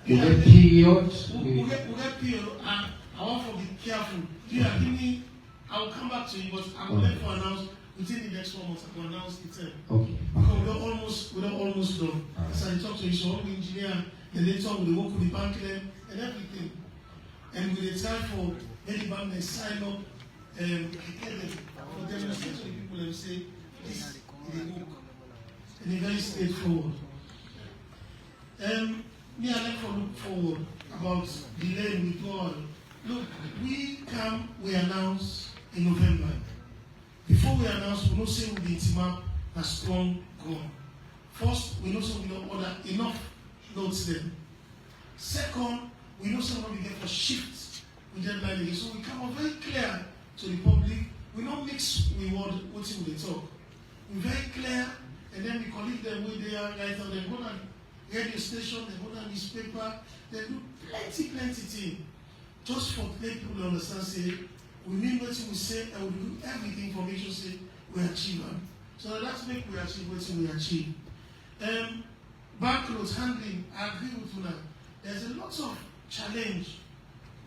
C: We get period.
D: We get period. And I want to be careful. Yeah, give me. I will come back to you, but I will let you announce within the next 1 month. I will announce the term.
C: Okay.
D: Because we're almost done. So I talk to you, so all the engineer, and later on we work with the bank then and everything. And with the time for any bank they sign up and for demonstrate to the people and say this is a book. And it's very straightforward. Me I like to look forward about the Leone withdrawal. Look, we announce in November. Before we announce, we know say with the intimate a strong ground. First, we know say we don't order enough notes then. Second, we know some we get for shift with deadline again. So we come out very clear to the public. We don't mix with what we talk. We're very clear, and then we collect them where they are right now. They go on radio station, they go on newspaper, they do plenty things. Just for people to understand, say, we mean what we say, and we do everything for make sure say we achieve them. So that's make we achieve what we achieve. Banknotes handling, I agree with you now. There's a lot of challenge.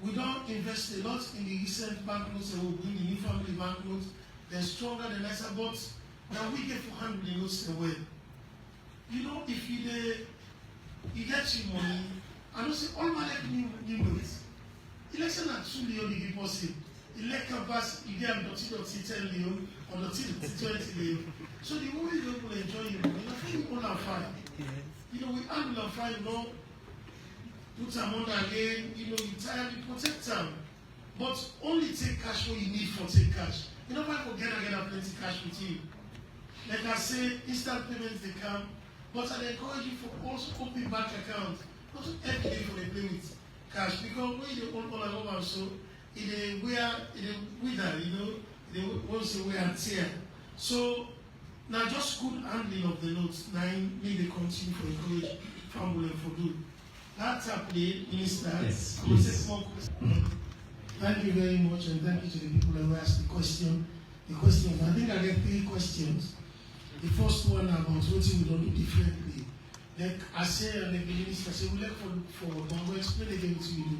D: We don't invest a lot in the recent banknotes that we bring the new family banknotes. They're stronger than nicer, but now we get for handling the notes away. You know, if you get your money, I don't say all my new notes. Election are 2 million if possible. Election pass, you get dirty 10 million or dirty 20 million. So the only people enjoy your money, I think we all are fine. You know, we handle our fine, you know, put them on again, you know, you tire, you protect them. But only take cash when you need for take cash. You know, if I forget I get plenty cash with you. Like I say, instant payments they come, but I encourage you for also open bank account. Not every day for the play with cash, because when you open all over so it is wither, you know, they once a wear and tear. So now just good handling of the notes, now need they continue to encourage family for good. That's a play, Minister.
C: Yes,
D: I will say small question. Thank you very much, and thank you to the people who asked the question. I think I get 3 questions. The first one about what we don't do differently. Like I say, and the minister say, we look forward, but we'll explain again what we do.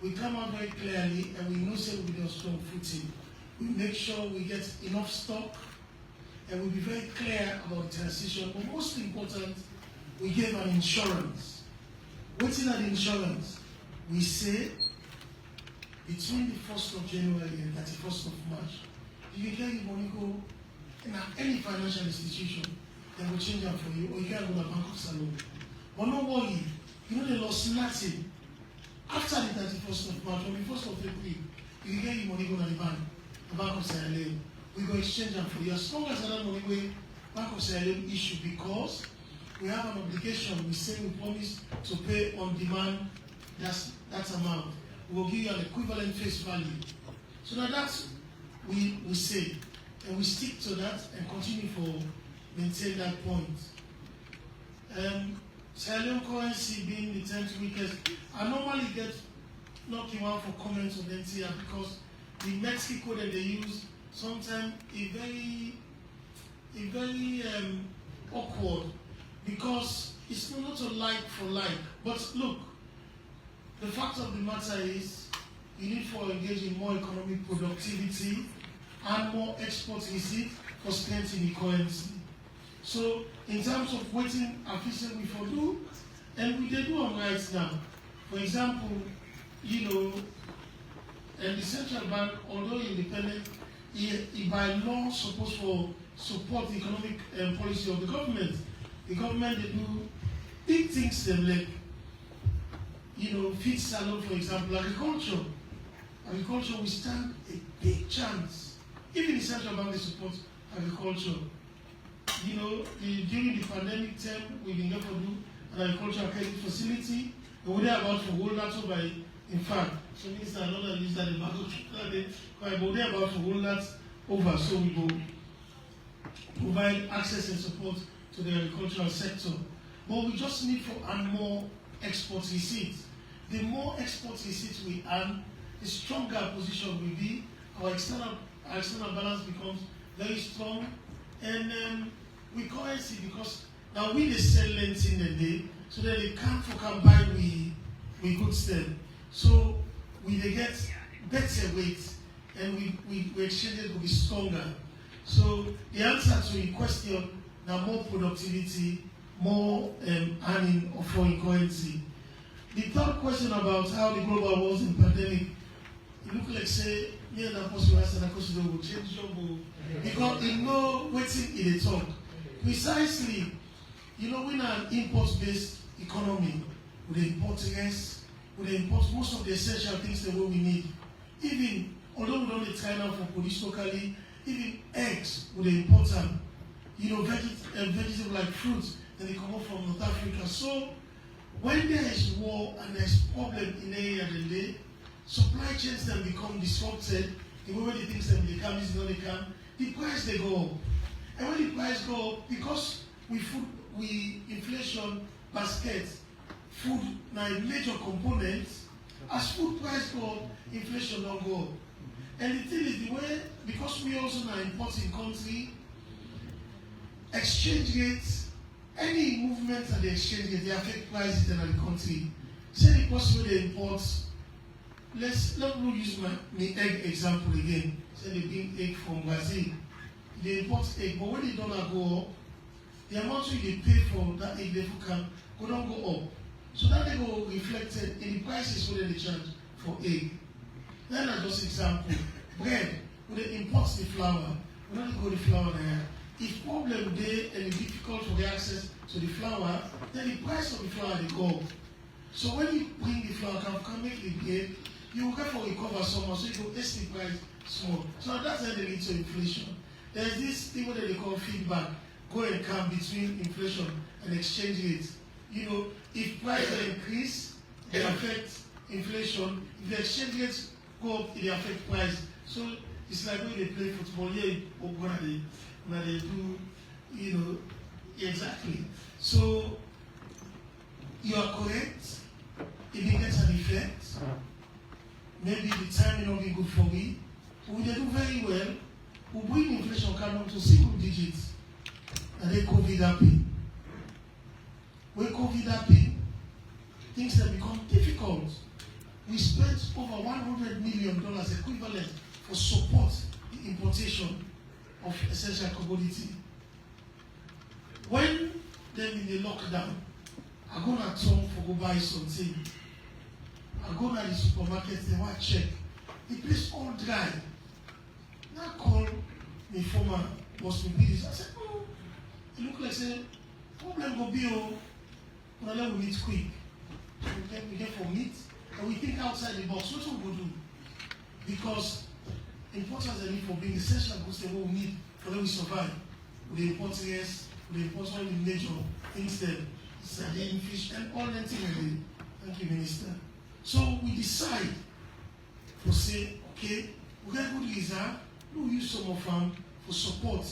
D: We come out very clearly, and we know say we do strong footing. We make sure we get enough stock, and we'll be very clear about the transition. But most important, we give an insurance. What's in an insurance? We say between the 1st of January and 31st of March, you can get your money go in any financial institution, they will change that for you, or you can go to a bank of salon. But no worry, you know they lost nothing. After the 31st of March, or the 1st of April, you can get your money go to the bank of Sierra Leone. We go exchange them for you. As long as that money way Bank of Sierra Leone issue, because we have an obligation, we say we promise to pay on demand that amount. We will give you an equivalent face value. So now that's we say, and we stick to that and continue for maintain that point. Sierra Leone currency being the 10th weakest, I normally get knocking out for comments on NTR because the Mexico that they use sometimes is very awkward because it's not a like for like. But look, the fact of the matter is you need to engage in more economic productivity and more export receipt for strengthening the currency. So in terms of waiting efficiently for do, and we do them right now. For example, you know, and the central bank, although independent, he by law supposed to support the economic policy of the government. The government they do big things them like, you know, feed salon, for example, agriculture. Agriculture will stand a big chance. Even the central bank they support agriculture. You know, during the pandemic time, we've been able to do an agricultural credit facility, and we're about to hold that over. In fact, so Minister another list that the bank but we're about to hold that over, so we will provide access and support to the agricultural sector. But we just need for and more export receipts. The more export receipts we earn, the stronger our position will be. Our external balance becomes very strong, and we currency because now we they sell length in the day, so that they can't buy we good stand. So we dey get better weight, and we exchange will be stronger. So the answer to your question, now more productivity, more earning of foreign currency. The third question about how the global wars and pandemic, it look like say, me and Apostle answer that question will change job because you know waiting in the talk. Precisely, you know, we're an import-based economy, we import less, we import most of the essential things that we need. Even although we don't try now for produce locally, even eggs we import them. You know, vegetable like fruits, then they come up from North Africa. So when there is war and there's problem in the area of the day, supply chains then become disrupted. The way the things then they come, this is not they come, the price they go up. And when the price go up, because we inflation basket, food now a major component, as food price go up, inflation don't go up. And the thing is the way, because we also now importing country, exchange rates, any movement at the exchange rate, they affect prices in the country. Say the person they import, let me use my egg example again. Say they bring egg from Brazil. They import egg, but when the dollar go up, the amount they pay for that egg they can don't go up. So that they go reflected in the prices what they charge for egg. Then I just example, bread, when they import the flour, when they go the flour there, if problem there and it's difficult for the access to the flour, then the price of the flour they go up. So when you bring the flour, can make the bread, you will therefore recover somehow, so you go test the price small. So that's how they lead to inflation. There's this thing that they call feedback, go and come between inflation and exchange rates. You know, if prices increase, they affect inflation. If the exchange rates go up, they affect price. So it's like when they play football, yeah, when they do, you know, exactly. So you are correct. If it gets an effect, maybe the timing will be good for me. But they do very well. We bring inflation down to single digits, and they COVID happy. When COVID happened, things have become difficult. We spent over $100 million equivalent for support the importation of essential commodity. When then in the lockdown, I go na town for go buy something. I go na the supermarket, they want check. The place all dry. Now call me former boss me this. I said, oh, it look like say problem go be oh. Well, let we meet quick. We get for meat, and we think outside the box. What we go do? Because importance and need for being essential goods that we need for them to survive. We import rice, we import all the major things there, sardine, fish, and all that thing. Thank you, Minister. So we decide to say, okay, we get good reserve, we use some of them for support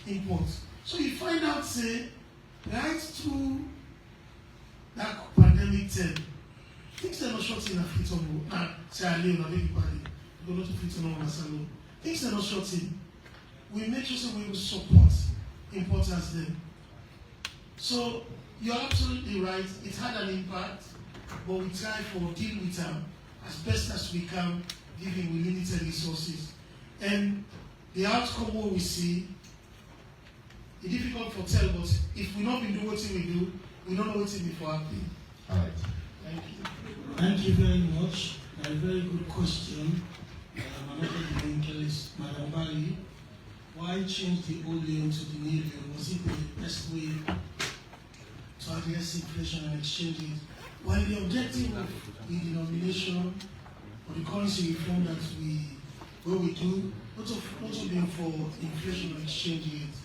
D: import. So you find out, say, right through that pandemic term, things are not short in Africa. Say Leone, everybody, we go not to fit on our salon. Things are not short in. We make sure that we will support importers then. So you're absolutely right. It had an impact, but we try for deal with them as best as we can, given we limited resources. And the outcome what we see, it's difficult to tell, but if we not been doing what we do, we don't know what's before happening.
C: All right.
D: Thank you.
E: Thank you very much. A very good question. Another evangelist, Madam Bali. Why change the old Leone to the new Leone? Was it the best way to address inflation and exchange it? While the objective of the denomination or the currency reform that we do, also been for inflation and exchange rate.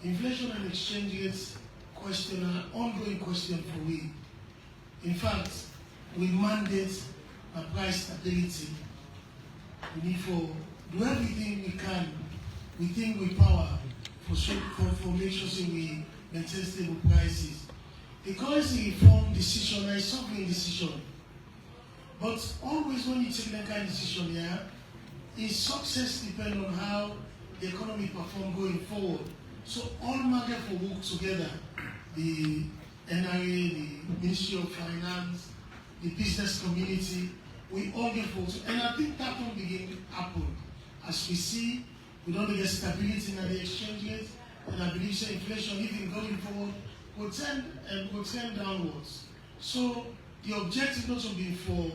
E: Inflation and exchange rates question an ongoing question for we. In fact, we mandate a price stability. We need for do everything we can within we power for make sure that we maintain stable prices. The currency reform decision is a sovereign decision. But always when you take that kind of decision here, its success depends on how the economy perform going forward. So all markets will work together. The NRA, the Ministry of Finance,
D: the business community, we all get forward. And I think that will begin to happen. As we see, we don't get stability in the exchange rate, and I believe so inflation, even going forward, will turn downwards. So the objective not to be for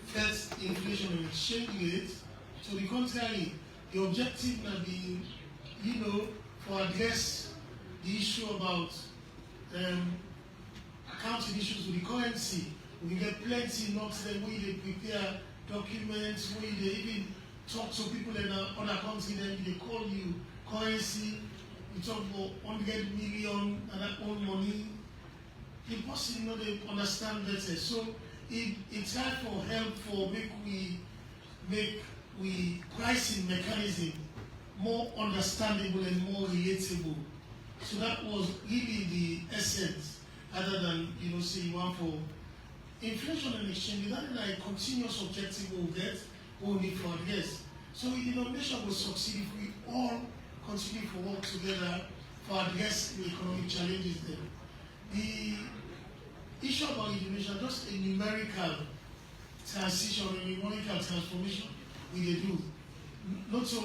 D: first inflation and exchange rate. To the contrary, the objective will be, for address the issue about accounting issues with the currency. We get plenty notes there where they prepare documents, where they even talk to people in other countries, then they call you currency. We talk about 100 million and that own money. Impossible, they understand better. So it's time for help for make pricing mechanism more understandable and more relatable. So that was really the essence, other than say you want for inflation and exchange. That is like continuous objective we'll get, we'll need for address. So the denomination will succeed if we all continue to work together for addressing the economic challenges there. The issue about the denomination, just a numerical transition, a numerical transformation we do. Not so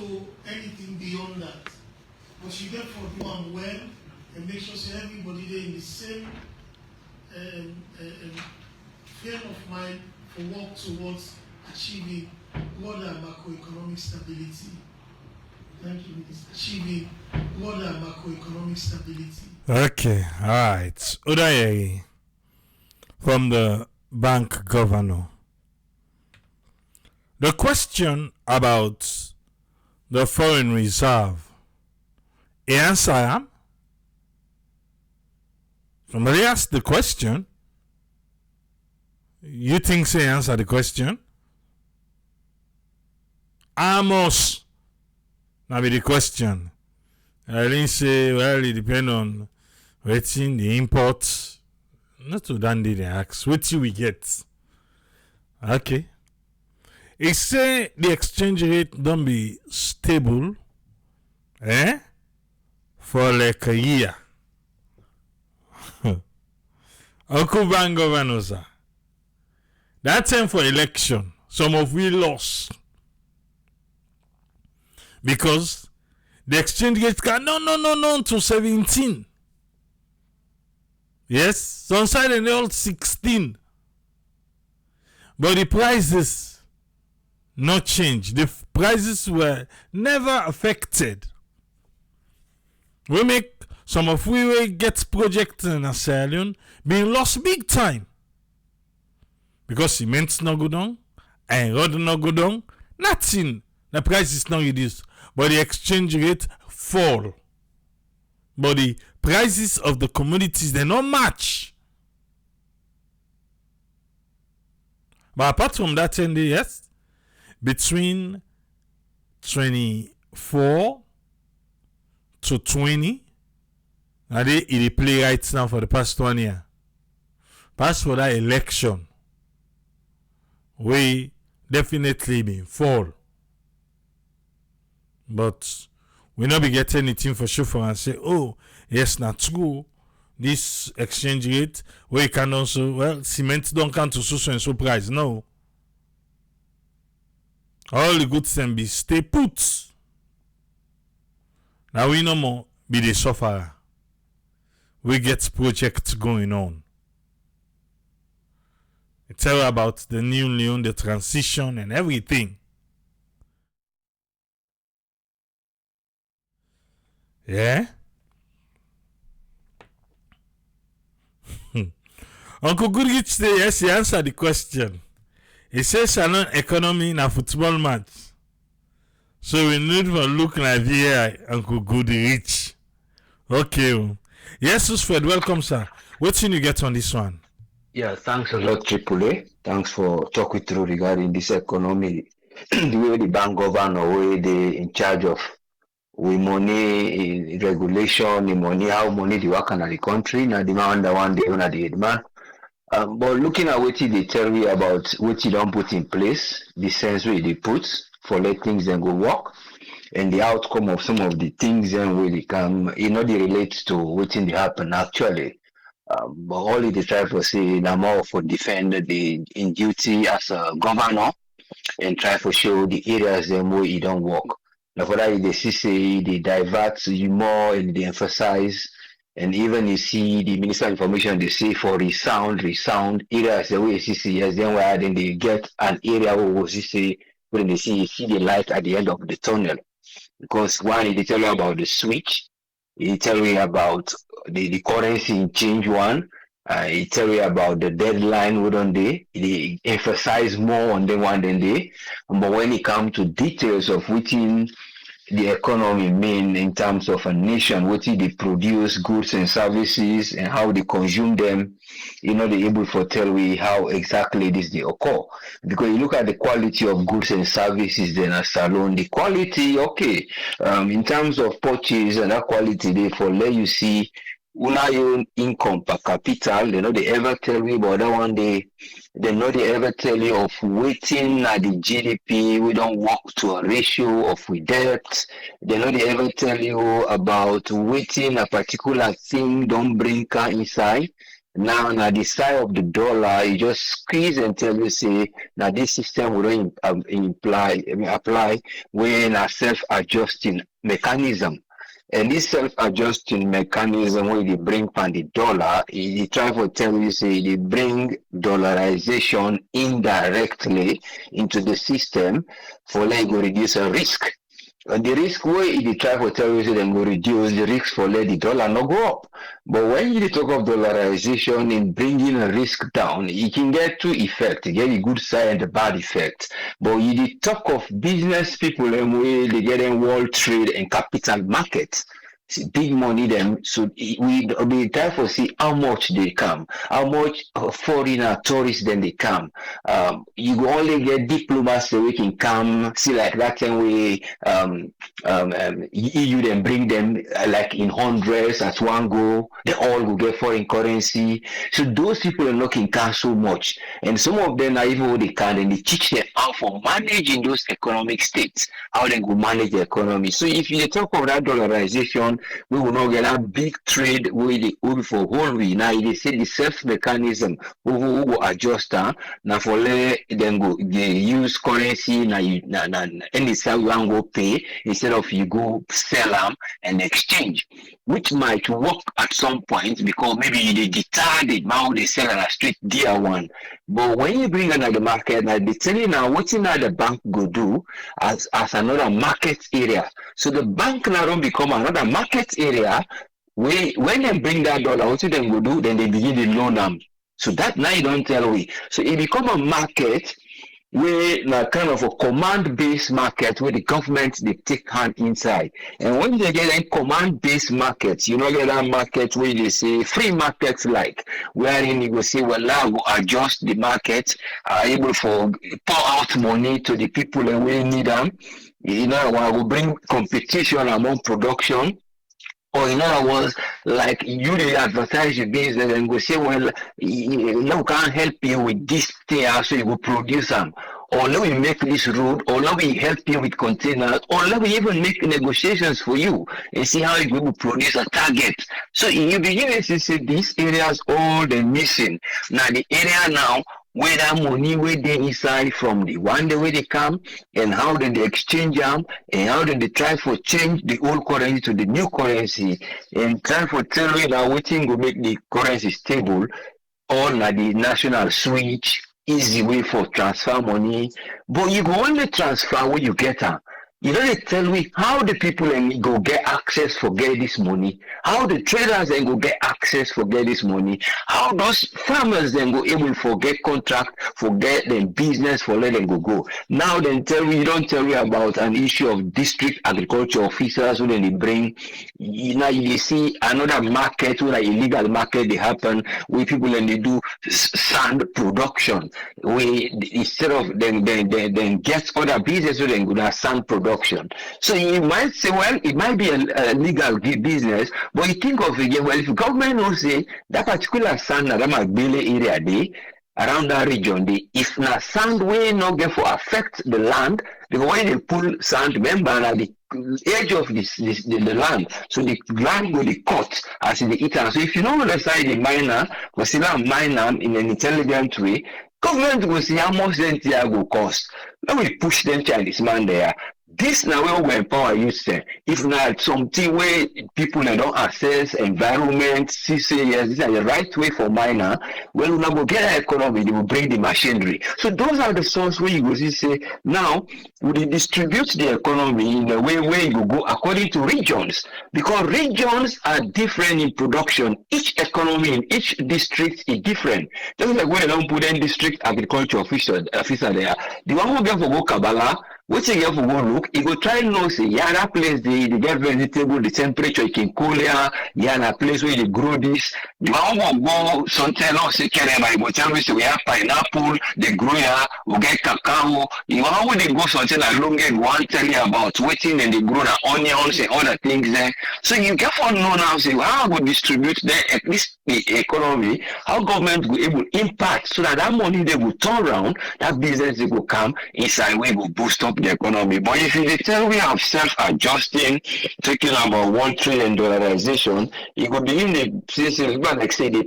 D: anything beyond that. But you therefore do them well and make sure say everybody there in the same frame of mind for work towards achieving broader macroeconomic stability. Thank you, Minister. Achieving broader macroeconomic stability.
A: Okay, all right. Udayeri from the bank governor. The question about the foreign reserve, he answer am? Somebody asked the question. You think say answer the question? Amos. Now be the question. I didn't say, well, it depends on waiting the imports. Not to dandy the ask. What we get? Okay. He say the exchange rate don't be stable, for like a year. Uncle Van Governor, sir. That time for election, some of we lost. Because the exchange rate can no to 17. Yes, some side and all 16. But the prices not changed. The prices were never affected. We make some of we get projects in Sierra Leone being lost big time. Because cement's not go down, and road not go down, nothing. The price is not reduced, but the exchange rate fall. But the prices of the commodities, they not match. But apart from that, yes, between 24 to 20, and they play right now for the past 1 year. Past for that election, we definitely been fall. But we not be getting anything for sure for and say, oh, yes, not true. This exchange rate, we can also, well, cement don't count to so and so price. No. All the goods can be stay put. Now we no more be the sufferer. We get projects going on. Tell about the new Leone, the transition and everything. Yeah? Uncle Goodrich say yes, he answered the question. He says Shannon economy in a football match. So we need to look like VI, Uncle Goodrich. Okay. Yes, Fred, welcome, sir. What can you get on this one?
F: Yeah, thanks a lot, AAA. Thanks for talking through regarding this economy. The way the bank governor, way they in charge of we money regulation, the money, how money they work in the country, now the man the one they own the man. But looking at what they tell me about what you don't put in place, the sense way they put for let things then go work, and the outcome of some of the things then really come, they relate to what they happen actually. But all they try to say now more for defend the in duty as a governor and try to show the areas them where you don't work. Now for that they see say they divert you more and they emphasize and even you see the minister of information they say for resound areas the way you see yes then where then they get an area where you see when they see you see the light at the end of the tunnel. Because one they tell you about the switch, they tell you about the currency change one. It tell you about the deadline wouldn't they emphasize more on the one than they. But when it comes to details of within the economy mean in terms of a nation, what they produce goods and services and how they consume them, they're able to tell we how exactly this they occur. Because you look at the quality of goods and services then as alone, the quality, okay, in terms of purchase and that quality, they for let you see una own income per capital, they ever tell me about that one day. They know they ever tell you of waiting at the GDP, we don't work to a ratio of we debt. They know they ever tell you about waiting a particular thing don't bring car inside. Now the side of the dollar, you just squeeze and tell you say now this system will apply when a self-adjusting mechanism. And this self-adjusting mechanism where they bring from the dollar, they try to tell you say they bring dollarization indirectly into the system for like to reduce a risk. And the risk way they try to tell you say they go reduce the risk for let the dollar not go up. But when you talk of dollarization in bringing a risk down, you can get two effects. You get the good side and the bad effect. But you talk of business people and way they get in world trade and capital markets. See, big money them, so we try to see how much they come, how much foreigner tourists then they come. You go only get diplomats so we can come, see like that can we EU then bring them like in hundreds at one go, they all will get foreign currency. So those people are not can come so much. And some of them are even what they can and they teach them how for managing those economic states, how they go manage the economy. So if you talk of that dollarization, we will not get a big trade with the old for whole we now they say the self mechanism who will adjust now for let them go they use currency now you any side you want go pay instead of you go sell them and exchange, which might work at some point because maybe they deter the amount they sell on a street dear one. But when you bring another market, now they tell you now what now the bank go do as another market area. So the bank now don't become another market area where when they bring that dollar, what them go do, then they begin to loan them. So that now you don't tell we. So it become a market where na kind of a command-based market where the government they take hand inside. And when they get a command-based market, you know get that market where they say free markets like wherein you go say, well now we'll adjust the market, are able for pour out money to the people and we need them. Will bring competition among production. Or in other words, like you they advertise your business and go say, well, now can't help you with this thing, so you will produce them. Or let me make this road, or let me help you with containers, or let me even make negotiations for you and see how you will produce a target. So you begin to see these areas all the missing. Now the area now where that money where they inside from the one day where they come and how then they exchange them and how then they try for change the old currency to the new currency and try for tell you that what thing will make the currency stable or na the national switch easy way for transfer money, but you go only transfer when you get her. You know, they tell me how the people and go get access for get this money, how the traders then go get access for get this money, how those farmers then go able for get contract for get them business for let them go. Now then you don't tell me about an issue of district agriculture officers who then they bring. You see another market where illegal market they happen where people then they do sand production. We instead of then get other business who then go to sand production. So you might say, well, it might be a legal business, but you think of it again, well, if the government will say that particular sand that might be area day, around that region, if na sand wey no get for affect the land, because when they pull sand, remember na the edge of the land, so the land go dey cut as e dey eat am. So if you no understand the miner, consider mine am in an intelligent way, government go see how much dem go cost. When we push them Chinese man there. This now where we empower youth. If not something where people don't access environment, see say yes, this is the right way for miner. When we go get an economy, they will bring the machinery. So those are the sources where you go see say now we distribute the economy in a way where you go according to regions, because regions are different in production. Each economy in each district is different. Just like when they don't put in district agriculture officer there, the one who get for go Kabbalah. What you get for go look, you go try to know say yeah that place they get vegetable, the temperature you can cool here, yeah that place where they grow this. You want go something else say Kerema, you go tell me say we have pineapple, they grow here, we get cacao. You want they go something like long and one tell you about waiting and they grow the onions and other things there. So you get for know now say how I go distribute there at least the economy, how government will able impact so that money they will turn around, that business they will come inside where will boost up the economy. But if you tell we have self-adjusting, talking about $1 trillion dollarization, it could be in the like say they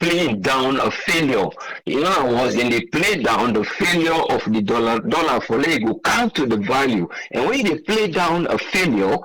F: playing down a failure. You know was in they play down the failure of the dollar for Lego come to the value. And when they play down a failure,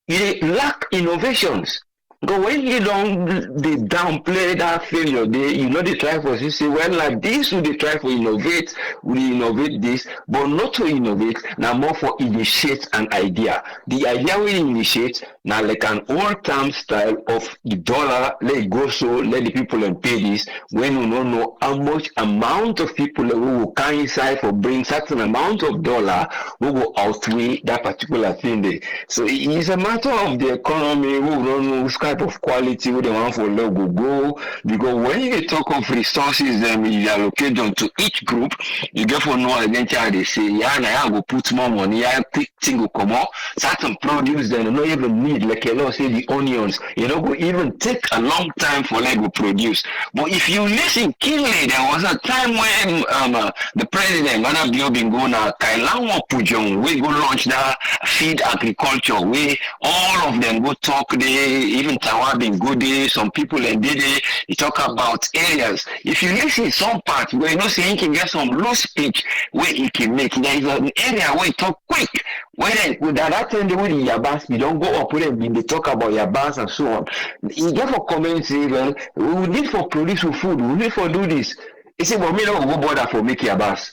F: they lack innovations. But when you don't they downplay that failure, they try for you say, well, like this would they try for innovate, we innovate this, but not to innovate, now more for initiate an idea. The idea we initiate now like an old term style of the dollar, let it go so let the people and pay this when we don't know how much amount of people who will come inside for bring certain amount of dollar who will outweigh that particular thing there. So it is a matter of the economy who don't know type of quality where they want for logo go, because when you talk of resources you allocate them to each group, you get for know eventually they say yeah I go put more money, yeah quick thing will come out, certain produce then not even need like you know say the onions, you know go even take a long time for Lego produce. But if you listen keenly, there was a time when the president gonna be been going Kailanwa Pujong, we go launch that feed agriculture, we all of them go talk there, even Tawabin Goody, some people and Didi, you talk about areas. If you listen some part where you know say you can get some low speech where you can make, there is an area where you talk quick. Where with that time the way the Yabas, you don't go up with them, they talk about Yabas and so on. You get for comments say, well, we need for produce food, we need for do this. He said, well, me don't go bother for make Yabas.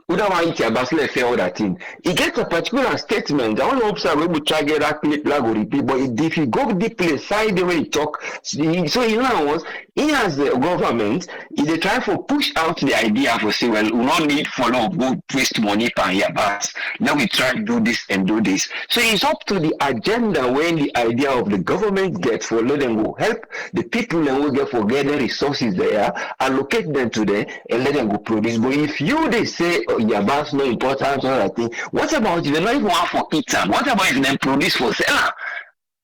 F: We don't want to fair all that thing. He gets a particular statement. I want to observe when we try to get that clip like repeat, but if you go deeply inside the way he talk, so he knows he has the government, they try to push out the idea for say, well, we don't need follow go waste money per year, but now we try to do this and do this. So it's up to the agenda when the idea of the government gets for let them go help the people and will get for get the resources there, allocate them to them and let them go produce. But if you they say Yabas no important or that thing. What about if they not even want for eat them? What about if they produce for seller?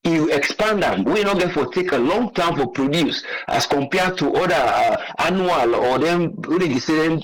F: You expand them, we not get for take a long time for produce as compared to other annual or them really say them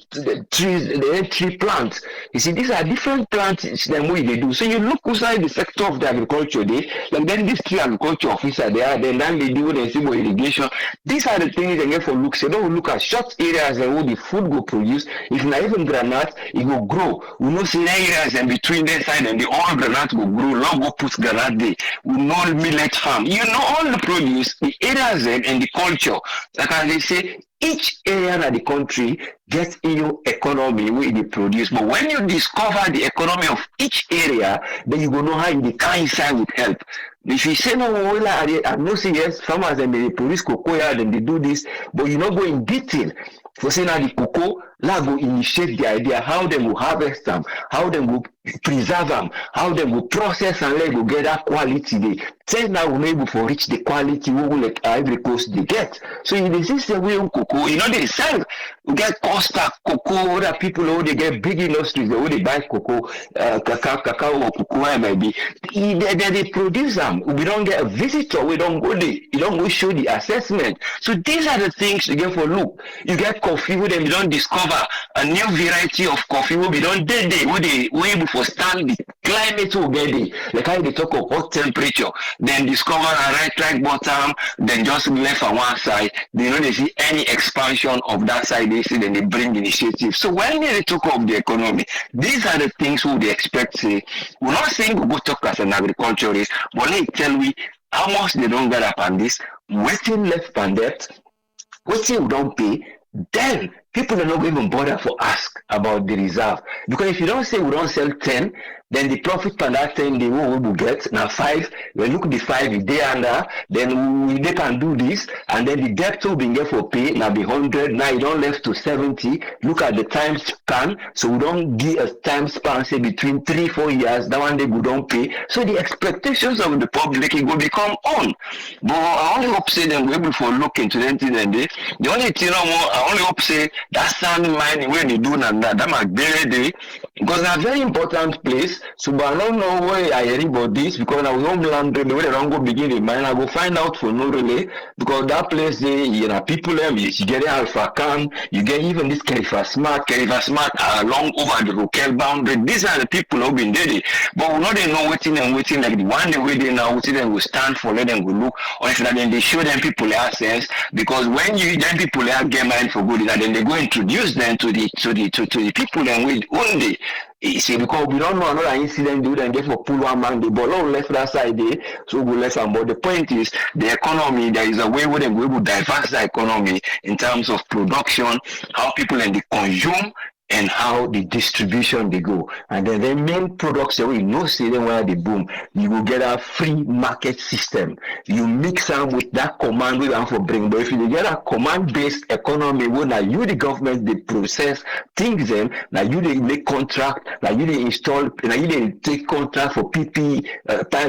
F: tree plants. You see, these are different plants than what they do. So you look inside the sector of the agriculture, like then this tree agriculture officer there, then they do the civil irrigation. These are the things they get for look. So don't look at short areas and where the food go produce. If not even granite, it will grow. We know see areas and between their side and the all granite will grow. Long go put granite there. We know millet farm, you know all the produce, the areas and the culture. Like as they say, each area of the country gets in your economy where they produce. But when you discover the economy of each area, then you go know how the kind side would help. If you say no, well, I know say yes, farmers and they produce cocoa and they do this, but you not go in detail. For saying now the cocoa, Now go initiate the idea how them will harvest them, how them will preserve them, how them will process and let go get that quality. They say now we able for reach the quality we will like Ivory Coast they get. So in the system we cocoa, they sell. We get Costa cocoa, other people who they get big industries, they they buy cocoa, cacao or cocoa maybe. They produce them. We don't get a visitor, we don't go there, you don't go show the assessment. So these are the things you get for look. You get coffee with them, you don't discover a new variety of coffee will be done day we able for stand the climate will get it. Like how they talk of hot temperature, then discover a right track bottom, then just left on one side. They see any expansion of that side, they see then they bring initiative. So when they talk of the economy, these are the things who they expect say. We're not saying we go talk as an agriculturist, but let me tell we how much they don't get up on this, waiting left on that, waiting we don't pay, then people are not even bother for ask about the reserve. Because if you don't say we don't sell 10, then the profit per that 10 they will get now 5. We look the 5 if they under, then they can do this, and then the debt will be get for pay now be 100. Now you don't left to 70. Look at the time span, so we don't give a time span say between 3-4 years. That one day we don't pay. So the expectations of the public it will become on. But I only hope say them we able for look into them thing and they. The only thing I only hope say that sand mining when they do that might bury day because it's a very important place. So but I don't know where I hear about this because I was homeland really where they don't go begin the mine. I go find out for no relay because that place they people you get Alpha Can, you get even this Kerifa Smart along over the Rokel boundary. These are the people who been there. But we know they know waiting and waiting like the one day where they now waiting them will stand for let them go look or if not then they show them people access because when you then people get mind for good then they go introduce them to the people and with only see because we don't know another incident do then get for pull one man the ball left that side there so we left and but the point is the economy there is a way where they will diverse the economy in terms of production how people and they consume and how the distribution they go. And then the main products that we know see them where they boom, you will get a free market system. You mix them with that command we want for bring. But if you get a command-based economy where now you the government they process things them, now you they make contract, now you they install, now you they take contract for PP,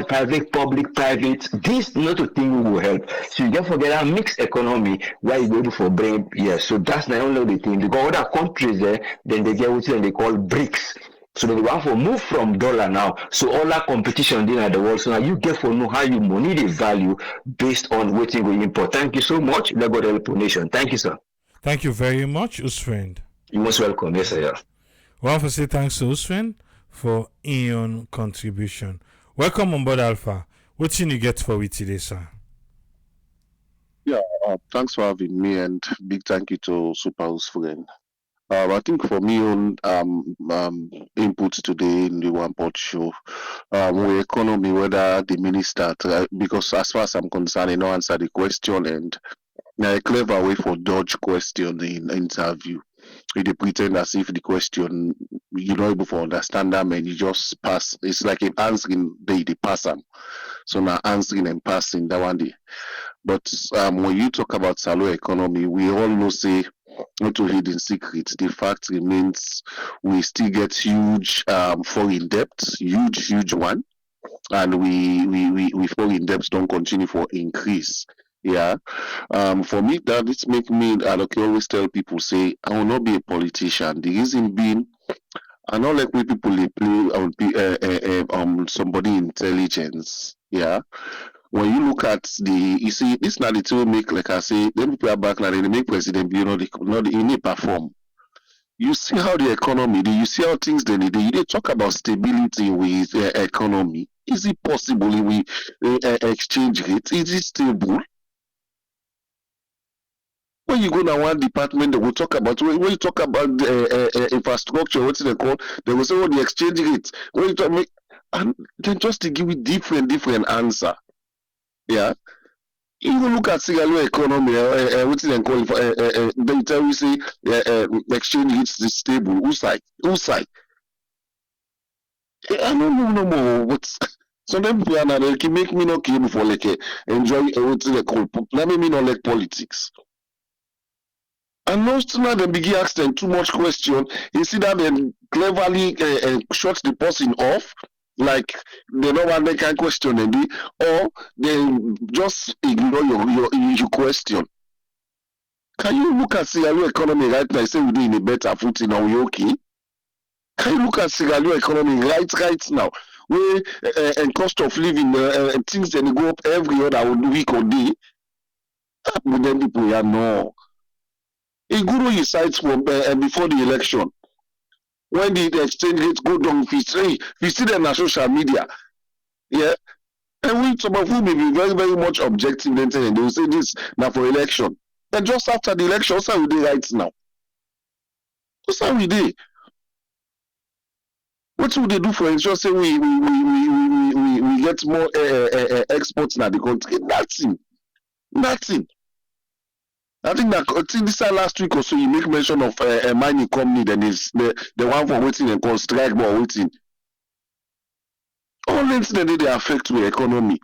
F: private, public, private. This not a thing will help. So you get forget a mixed economy where you go able for bring. Yes, so that's not only the thing. Because other countries there then they get what they call BRICS. So they want to move from dollar now. So all that competition in the world. So now you get to know how you money the value based on what you import. Thank you so much. Let God help nation. Thank you, sir.
A: Thank you very much, Usfriend.
F: You're most welcome. Yes, sir.
A: We want to say thanks to Usfriend for your contribution. Welcome on board Alpha. What you get for we today, sir?
G: Yeah, thanks for having me and big thank you to Super Usfriend. I think for me on input today in the One Pot Show, we economy whether the minister because as far as I'm concerned, I don't answer the question and a clever way for dodge question in interview. They pretend as if the question you're not able to understand them and you just pass. It's like an answering they pass them. So now answering and passing that one day. But when you talk about salo economy, we all know say not to hidden secrets. The fact remains we still get huge foreign debt, huge one, and we foreign debts don't continue for increase. Yeah. For me that it make me I always tell people say I will not be a politician. The reason being I know like we people they play somebody intelligence. Yeah. When you look at you see this now the two make like I say then people are back now they make president they perform. You see how the economy you see how things they talk about stability with economy. Is it possible we exchange rate? Is it stable? When you go to one department, they will talk about when you talk about infrastructure, what's it called? They will say, "Oh, the exchange rate." When you talk, and then just to give you different answer. Yeah. Even look at Sierra Leone economy, what's it called? They tell you say exchange rate is stable. Whose side? I don't know no more. What's sometimes people are they can make me not came for like enjoy what's it called? Let me not like politics. And no sooner than begin ask them too much question, you see that then cleverly shut the person off, like they don't want that kind of question, or they just ignore your question. Can you look at Sierra Leone economy right now? Say we're in a better footing now, we okay? Can you look at Sierra Leone economy right now? Where and cost of living things they go up every other week or day. With them people, yeah, no. Iguru is sites from before the election. When the exchange rate go down, if you see them on social media, yeah. And we some of whom may be very, very much objective, then they will say this now for election. And just after the election, what's how we do right now? What's how we do? What will they do for it? Just say we get more exports now the country. Nothing. I think this last week or so you make mention of a mining company, then is the one for waiting and called strike but waiting. All things that they affect the economy.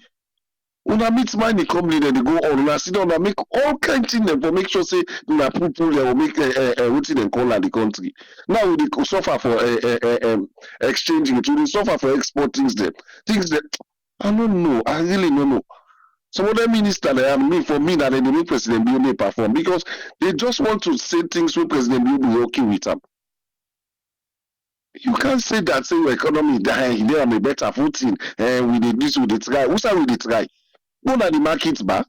G: When I meet mining company, then they go on. When I sit down, I make all kinds of things for make sure say na people they will make waiting and call the country. Now we dey suffer for exchanging it. We suffer for export things that I don't know. I really don't know. Some other minister for me that they make President Bill perform because they just want to say things where President Bill be working with them. You can't say that say your economy dying, they on a better footing, and we did this, we did try. Who's we did try? Go to the market back.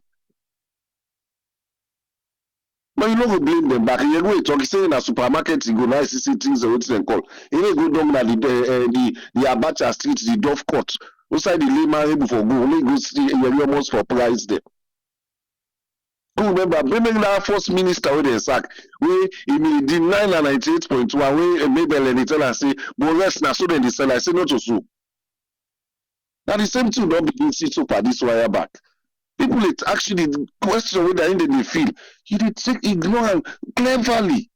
G: But you don't go blame them back. You go talk say in a supermarket, you go nice see things what they call. You go down the Abacha Street, the Dove Court. Outside the layman able for go, only go see you almost for price there. Go remember, bringing that first minister with the sack, where he may deny 98.1, where Mabel and tell and say, but rest now, so then they sell. I say, not to sue. Now the same thing don't begin see so for this wire back. People it actually question whether in they feel. You did take ignore cleverly.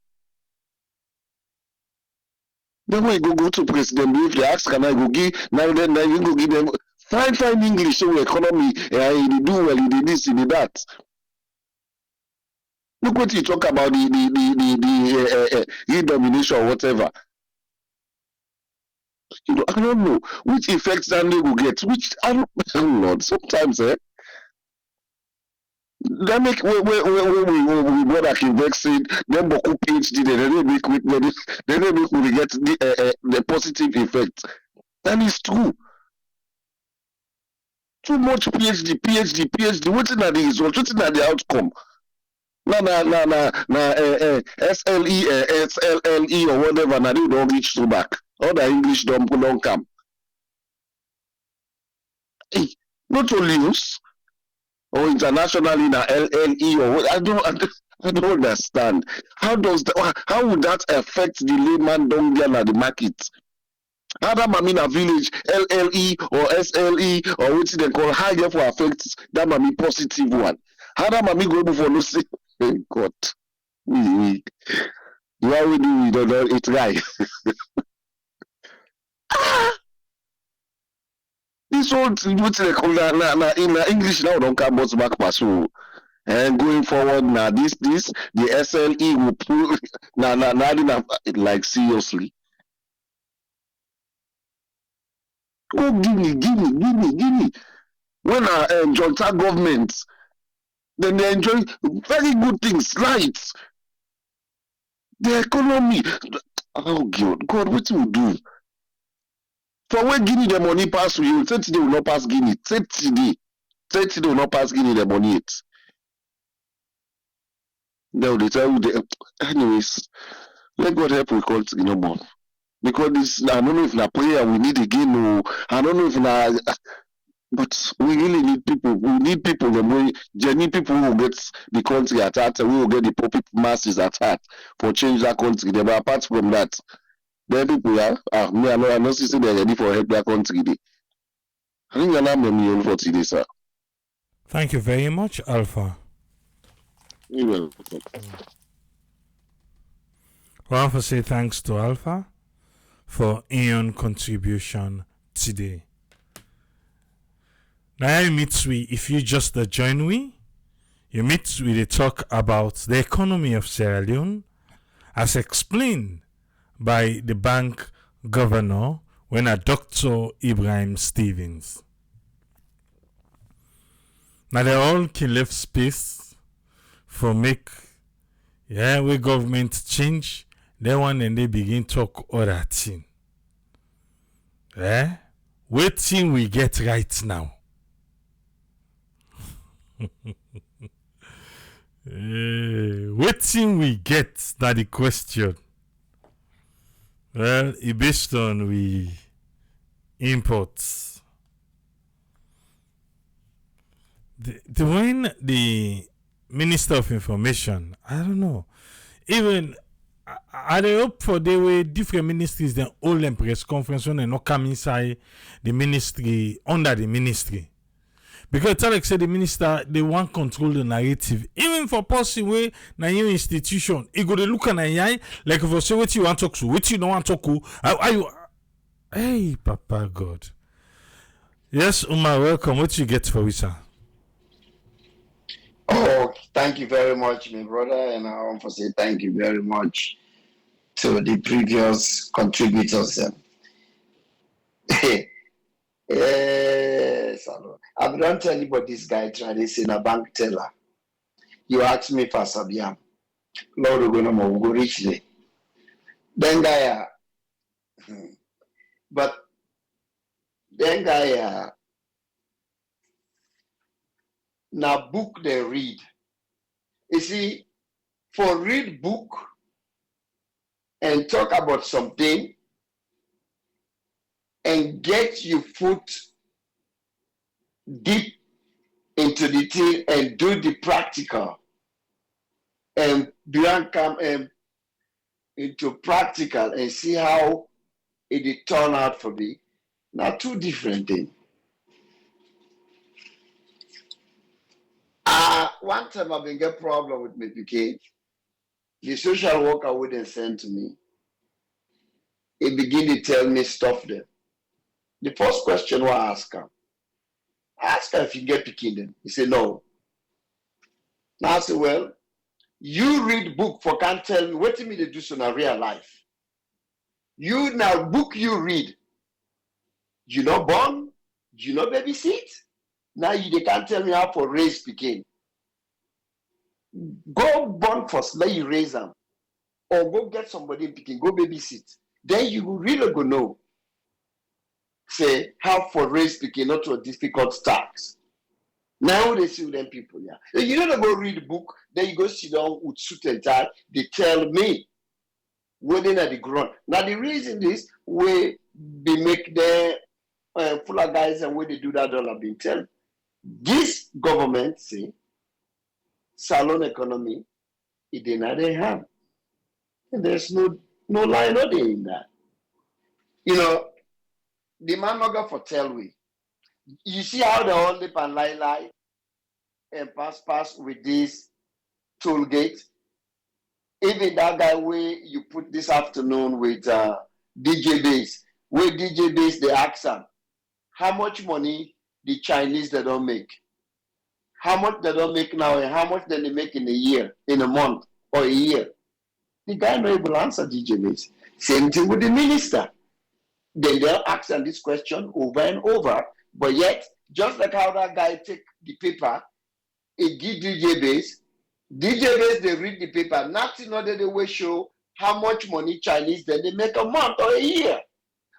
G: Then when you go to President, if they ask, can I go give, now then you go give them fine English, so economy, he do well, he did this, he did that. Look what you talk about the redomination or whatever. You know, I don't know which effects that they will get. Which I don't Lord. Sometimes, that make we brother can vex it. Then Boku PhD, they make we get the positive effect. And it's true. Too much PhD. What's in the result? What's in the outcome? SLE or whatever. Now they don't reach to back. All the English don't come. Hey, not only use or internationally na LLE or what, I don't understand. How would that affect the layman down there at the market? How that mami na village LLE or SLE or what they call how therefore affects that mami positive one? How that mami go before no say God. We why we do we don't know it right. This whole what they call in English now don't come back pass. And going forward now this the SLE will pull now like seriously. Go give me. When I enjoy that government, then they enjoy very good things, lights, the economy. Oh God, what will do? For when Guinea the money pass to you, 30 day will not pass Guinea. 30 day will not pass Guinea the money yet. Then they tell you anyways, let God help we country no more. Because this I don't know if na prayer we need again or I don't know if na but we really need people. We need people genuine people who will get the country at heart and we will get the poor people masses at heart for change that country. But apart from that, there people are me I know say they're ready for help that country. I think I'm me for today, sir.
A: Thank you very much, Alpha.
G: You're welcome.
A: I want to say thanks to Alpha for Ian contribution today. Now I meet we if you just join we, you meet with a talk about the economy of Sierra Leone as explained by the bank governor when a Dr. Ibrahim Stevens. Now they all can leave space for make we government change, then one and they begin talk other thing. What thing we get right now? What thing we get? That the question. Well, it based on we imports. When the Minister of Information, I don't know, even I hope for the way different ministries then all them press conference and not come inside the ministry under the ministry. Because like said the minister they want control the narrative. Even for person way na your institution, it go to look at eye like if you say what you want to talk to, what you don't want to talk to. Are you hey Papa God. Yes, Umar, welcome. What you get for we, sir?
H: Oh, thank you very much, my brother, and I want to say thank you very much to the previous contributors. Yes, I don't tell you about this guy trying to say a bank teller. You ask me for Sabiam. Lord, we're going to go richly. Then guy, but then guy, now book they read. You see, for read book and talk about something and get your foot deep into the thing and do the practical and beyond come into practical and see how it turn out for me. Now two different things. One time I've been get problem with me because the social worker wouldn't send to me. He begin to tell me stuff there. The first question I ask her if you get picking them. He said no. Now I say, well, you read book for can't tell me what me they do so in real life. You now book you read. You know born, you know babysit. Now they can't tell me how for raise picking. Go born first, let you raise them. Or go get somebody picking, go babysit. Then you really go know. Say how for raise picking not to a difficult task. Now they see them people, yeah. You don't go read the book, then you go sit down with suit and tie, they tell me whether at the ground. Now the reason is we be make the full of guys and where they do that dollar being tell. This government say salon economy, it in their hand. And there's no line or day in that. You know, the man not go for tell we. You see how they all lip and lie and pass with this toll gate. Even that guy where you put this afternoon with DJ Base, where DJ Base they ask him, how much money the Chinese they don't make? How much they don't make now and how much they make in a year, in a month or a year? The guy not able to answer DJ Base. Same thing with the minister. Then they'll ask them this question over and over, but yet, just like how that guy take the paper, he give DJ Base they read the paper, nothing other they will show how much money Chinese then they make a month or a year.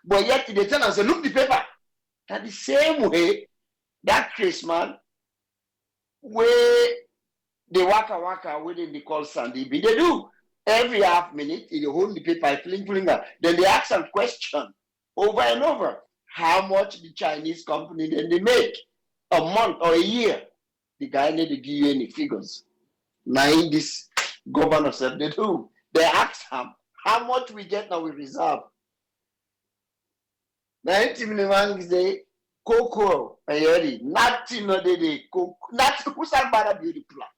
H: But yet they tell us, look the paper. That the same way, that Christmas, where they waka where they call Sandy, they do. Every half minute, they hold the paper, fling up. Then they ask some question over and over. How much the Chinese company then they make a month or a year? The guy need to give you any figures. Now in this governor said they do. They ask him, how much we get now we reserve? 90 million say cocoa and nothing no they cocoa, nothing who's about beauty plan.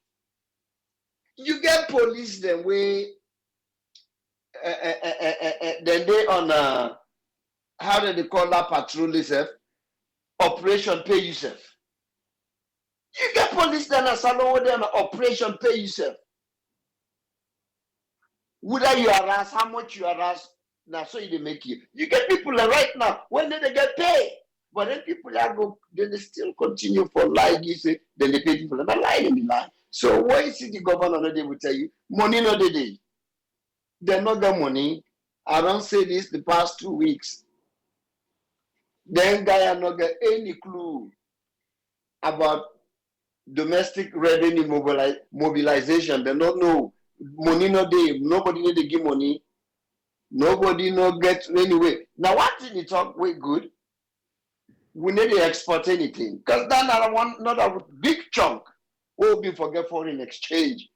H: You get police then way then they on how do they call that patrol yourself? Operation pay yourself. You get police then as alone with them operation pay yourself. Whether you harass, how much you harass, now so they make you. You get people right now when they get paid. But then people are go, then they still continue for lie, you say, then they pay people and lie, they lie. So why is it the governor they will tell you money no day? They not got money. I don't say this the past 2 weeks. Then guy are not get any clue about domestic revenue mobilization. They don't know money no day. Nobody need to give money. Nobody no get anyway. Now one thing you talk way good. We need to export anything because then not a big chunk will be for get foreign exchange.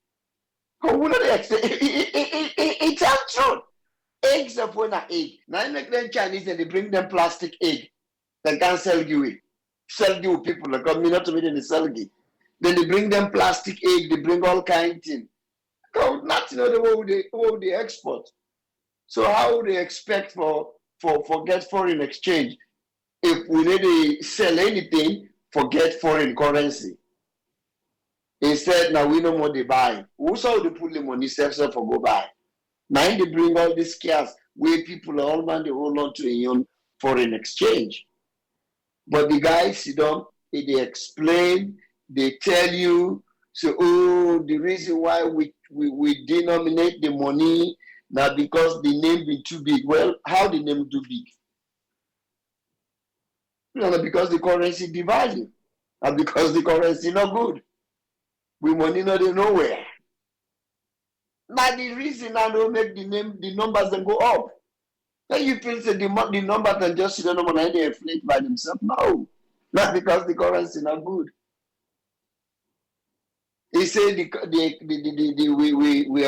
H: Because we need to exchange. It's not true. Eggs are for an egg. Now you make them Chinese and they bring them plastic egg. They can't sell you it. Sell you people like me not to me they sell you. Then they bring them plastic egg. They bring all kind of things. Not the way they export. So how would they expect for get foreign exchange? If we need to sell anything, forget foreign currency. Instead, now we no more they buy. Who saw they put the money self for go buy? Now they bring all these cash where people all man they hold on to in foreign exchange. But the guys sit down, they explain, they tell you, so the reason why we denominate the money now because the name be too big. Well, how the name too big? Because the currency devalue, and because the currency not good. We money not nowhere. Now the reason I don't make the numbers then go up. Then you feel say the numbers can just sit down and they inflate by themselves. No, not because the currency not good. He said the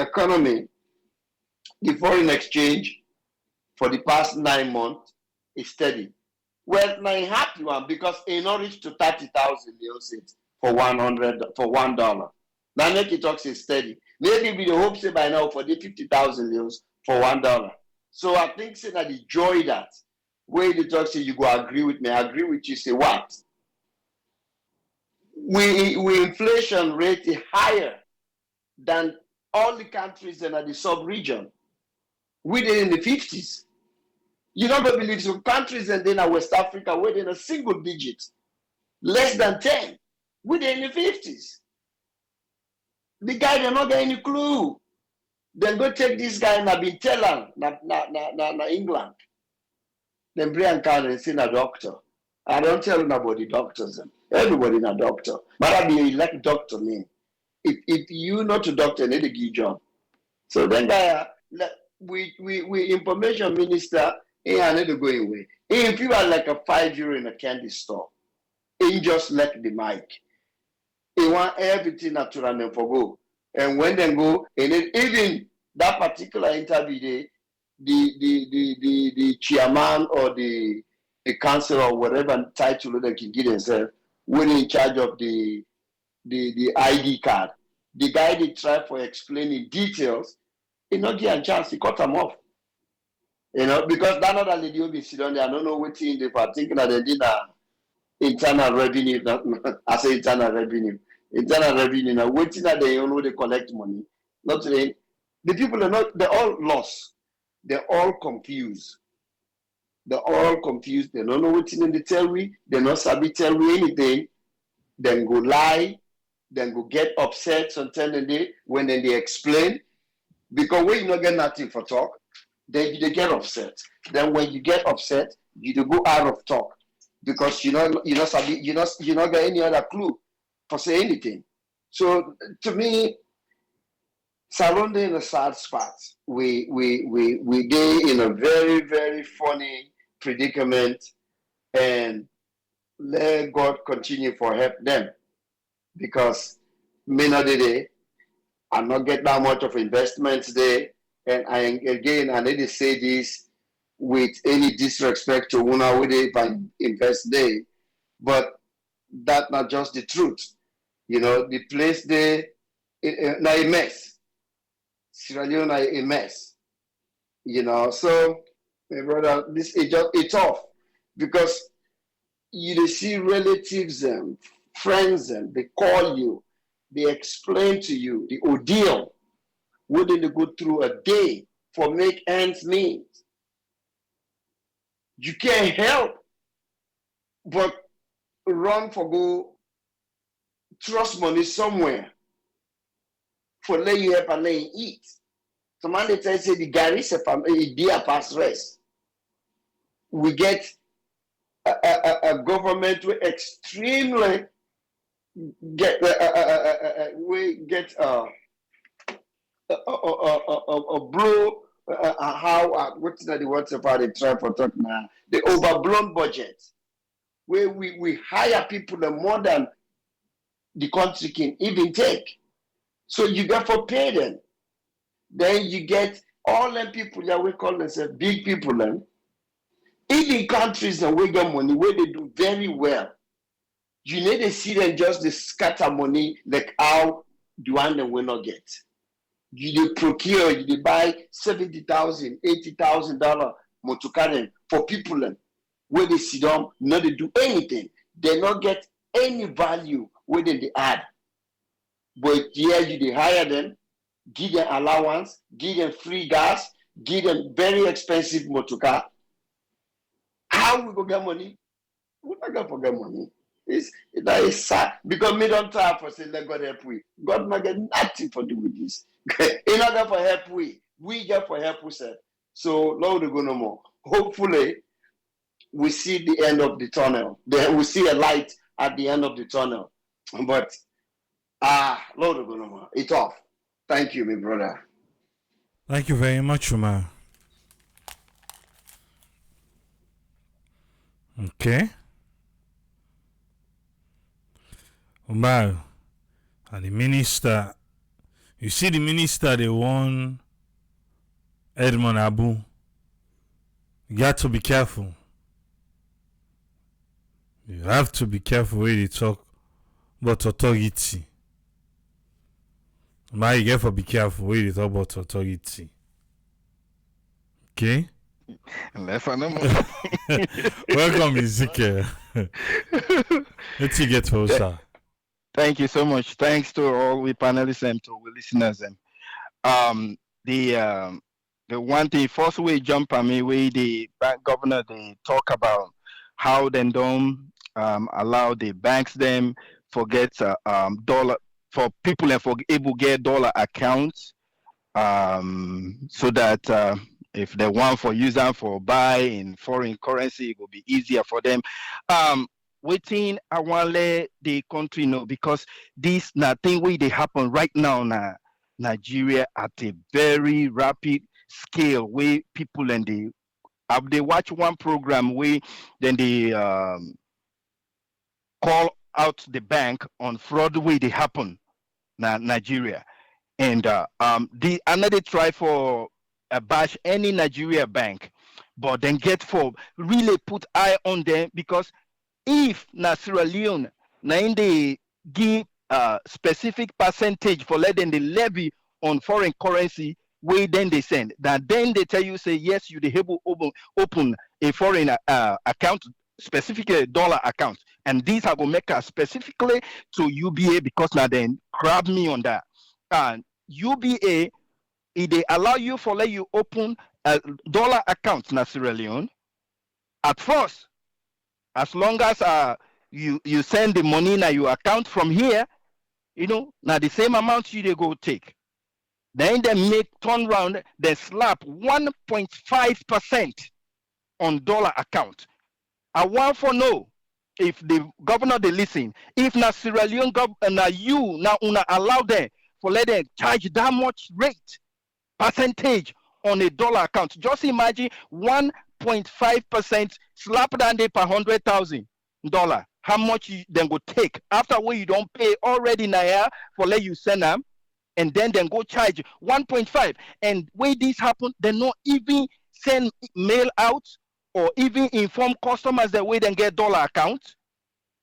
H: economy, the foreign exchange for the past 9 months is steady. Well, now I'm happy one because it not reach to 30,000 for $100. Now make it talks is steady. Maybe we hope say by now for the 50,000 for $1. So I think say that the joy that where the talk say you go agree with me, I agree with you. Say what? We inflation rate is higher than all the countries in the sub-region. We did in the 50s. You don't believe some countries and then West Africa were in a single digit, less than 10. We did in the 50s. The guy did not get any clue. Then go take this guy and I've been telling na England. Then bring Khan and say a doctor. I don't tell nobody doctors. Everybody a doctor. But I be like doctor name. If you not a doctor, need to give job. So then guy we information minister. He need to go away. If you are like a €5 in a candy store, he just let the mic. He want everything natural and for go. And when they go, and even that particular interview, the chairman or the council or whatever title they can give themselves, when in charge of the ID card, the guy they try for explaining details, he not give a chance. He cut them off. Because that other lady will be sitting there, I don't know what in the particular they did internal revenue. I say internal revenue. Internal revenue now waiting that they know they collect money. Not today. The people are not, they're all lost. They're all confused. They're all confused. They don't know what in the tell we, they're not sabi tell we anything, then go lie, then go get upset sometimes when they explain. Because when you not get nothing for talk, then you get upset. Then when you get upset, you go out of talk because you not get any other clue for say anything. So to me, surrounding in a sad spot, we did in a very very funny predicament, and let God continue for help them because many of the day I not get that much of investments there. And I need to say this with any disrespect to Una with it if I invest there, but that's not just the truth. The place there now a mess. Sierra Leone a mess. So my brother, this it's tough because you see relatives friends them, they call you, they explain to you the ordeal wouldn't they go through a day for make ends meet. You can't help but run for go trust money somewhere for let you help and let you eat. Someone they tell say the Gary a dear past rest. We get a government with extremely get we get a blow how what's that the words about the try for talk now the overblown budget where we hire people more than the country can even take. So you got to pay them. Then you get all them people that we call themselves big people them. Even countries that we get money where they do very well. You need to see them just the scatter money like how the one that will not get. You dey procure, you dey buy $70,000, $80,000 motocar for people them where they sit down, not they do anything. They not get any value where they add. But here you dey hire them, give them allowance, give them free gas, give them very expensive motocar. How we go get money? We not gonna forget money. That is sad because me don't try for say let God help we. God not get nothing for do with this. He not get for help we get for help ourselves. So Lord will go no more. Hopefully we see the end of the tunnel. Then we see a light at the end of the tunnel. But Lord will go no more. It's off. Thank you, my brother.
A: Thank you very much, Umar. Okay. Umar, and the minister, you see the minister, they won Edmond Abu. You got to be careful. You have to be careful when you talk about authority. Umar, you got to be careful when you talk about authority. Okay? Welcome, Ezekiel. Let's get closer.
I: Thank you so much. Thanks to all the panelists and to the listeners. And the one thing first we jump on me, we the bank governor they talk about how they don't allow the banks them forget dollar for people and for able get dollar accounts so that if they want for use them for buy in foreign currency, it will be easier for them. Waiting, I want to let the country know because this nothing way they happen right now in Nigeria at a very rapid scale where people and they watch one program where then they call out the bank on fraud way they happen in Nigeria. And the another try for bash any Nigeria bank, but then get for really put eye on them because if na Sierra Leone, na in they give a specific percentage for letting the levy on foreign currency, where then they send. That then they tell you say yes, you the able open a foreign account, specifically dollar account, and these are gonna make us specifically to UBA because now then grab me on that. And UBA, if they allow you for let you open a dollar account na Sierra Leone, at first. As long as you send the money na your account from here, now the same amount you they go take. Then they make turn round, they slap 1.5% on dollar account. I want for know if the governor they listen, if na Sierra Leone na you now una allow them for let them charge that much rate percentage on a dollar account. Just imagine 1.5% slap down there per $100,000. How much you then go take after where you don't pay already now for let you send them, and then go charge 1.5. And when this happen, they not even send mail out or even inform customers that way then get dollar account.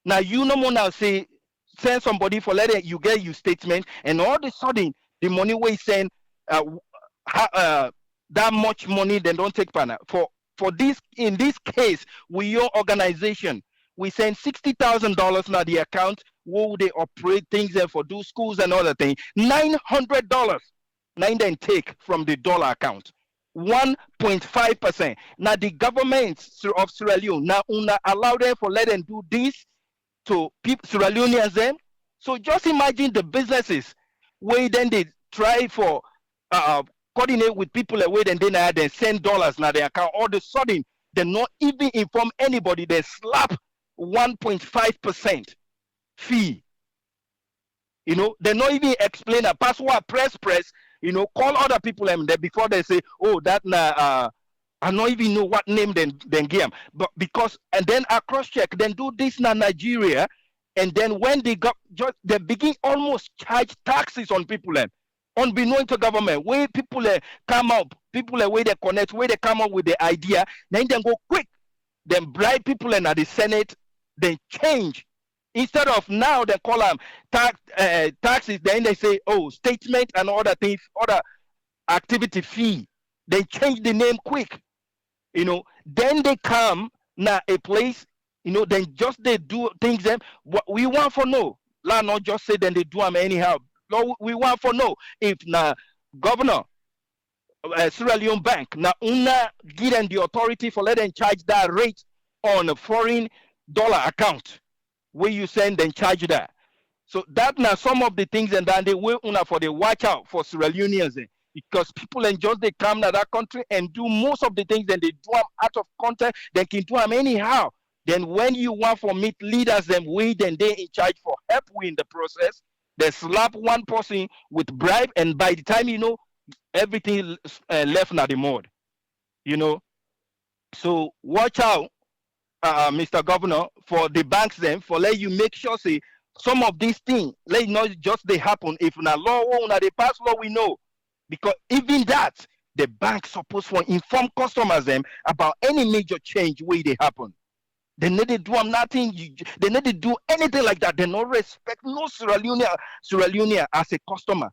I: Now you no more now say send somebody for let you get your statement, and all of a sudden the money we send that much money then don't take partner for this. In this case, we your organization we send $60,000 now the account who they operate things there for do schools and other things. $900. Nine then take from the dollar account. 1.5%. Now the government of Sierra Leone now una allow them for let them do this to people Sierra Leoneans them. So just imagine the businesses where then they try for coordinate with people away then they send dollars now their account. All of a sudden they not even inform anybody. They slap 1.5% fee. You know, they not even explain a password press. You know, call other people and before they say, oh, that I don't even know what name then give them. But because and then I cross check, then do this in Nigeria, and then when they got just they begin almost charge taxes on people and unbeknown to government, where people come up, people where they connect, where they come up with the idea, then go quick, then bribe people and at the Senate, then change. Instead of now they call them taxes, then they say, oh, statement and other things, other activity fee. They change the name quick. You know, then they come now a place, you know, then just they do things them what we want for no. La not just say then they do them anyhow. No, we want for no. If now governor Sierra Leone Bank now una give them the authority for let them charge that rate on a foreign dollar account where you send and charge that. So that now some of the things and then they will una for the watch out for Sierra Leoneans. Because people and just they come to that country and do most of the things, then they do them out of context, they can do them anyhow. Then when you want for meet leaders, them we then they in charge for help we in the process, they slap one person with bribe, and by the time you know everything left na the mud, you know. So watch out, Mr. Governor, for the banks them for let you make sure say some of these things let not just they happen. If na law or na they pass law, we know. Because even that, the bank supposed to inform customers them about any major change where they happen. They need to do nothing. They need to do anything like that. They not respect no Sierra Leone as a customer.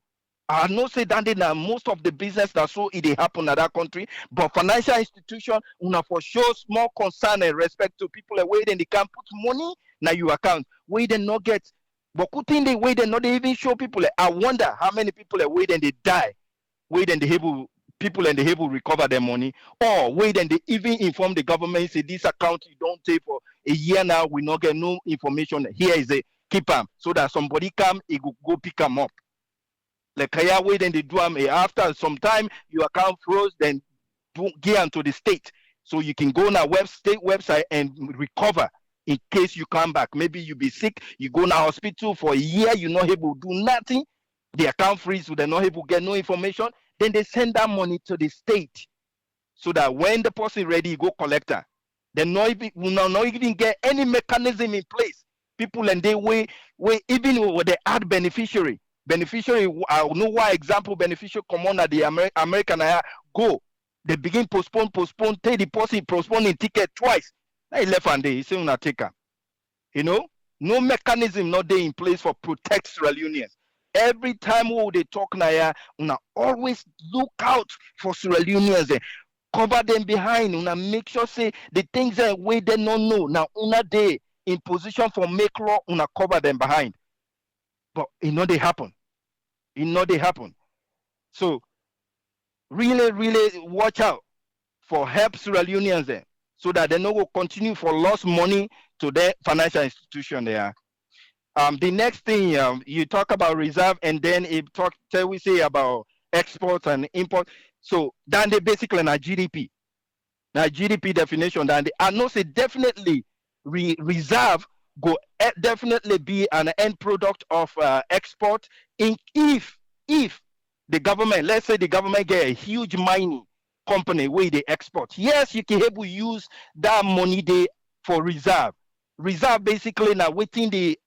I: I know say that now most of the business that so it happen at that country, but financial institution una for sure small concern and respect to people away then they can put money na your account where they not get. But good thing they way they not even show people. I wonder how many people away then they die. Wait and the people and the able recover their money, or wait and they even inform the government say this account you don't take for a year now, we not get no information. Here is a keep them so that somebody come, he go pick them up. Like here wait and they do them after some time your account froze, then get into the state. So you can go on a state website and recover in case you come back. Maybe you be sick, you go to hospital for a year, you're not able to do nothing. The account freeze, so they're not able to get no information. Then they send that money to the state, so that when the person ready, go collector. They will not even get any mechanism in place. People and they way even with the add beneficiary. I know why example beneficiary come on at the American go. They begin postpone, take the person postponing ticket twice. Now he left and they say una take her. You know, no mechanism not there in place for protect Sierra Leoneans. Every time we they talk now, una always look out for Sierra Leoneans. Cover them behind. Una make sure say the things that we they don't know. Now una they in position for make law. Una cover them behind. But it not they happen. So really watch out for help Sierra Leoneans there, so that they no will continue for lost money to their financial institution there. The next thing you talk about reserve, and then we say about exports and import. So then they basically na GDP. Now GDP definition, then I know say definitely reserve go definitely be an end product of export if the government, let's say the government get a huge mining company where they export. Yes, you can able use that money there for reserve. Reserve basically now within the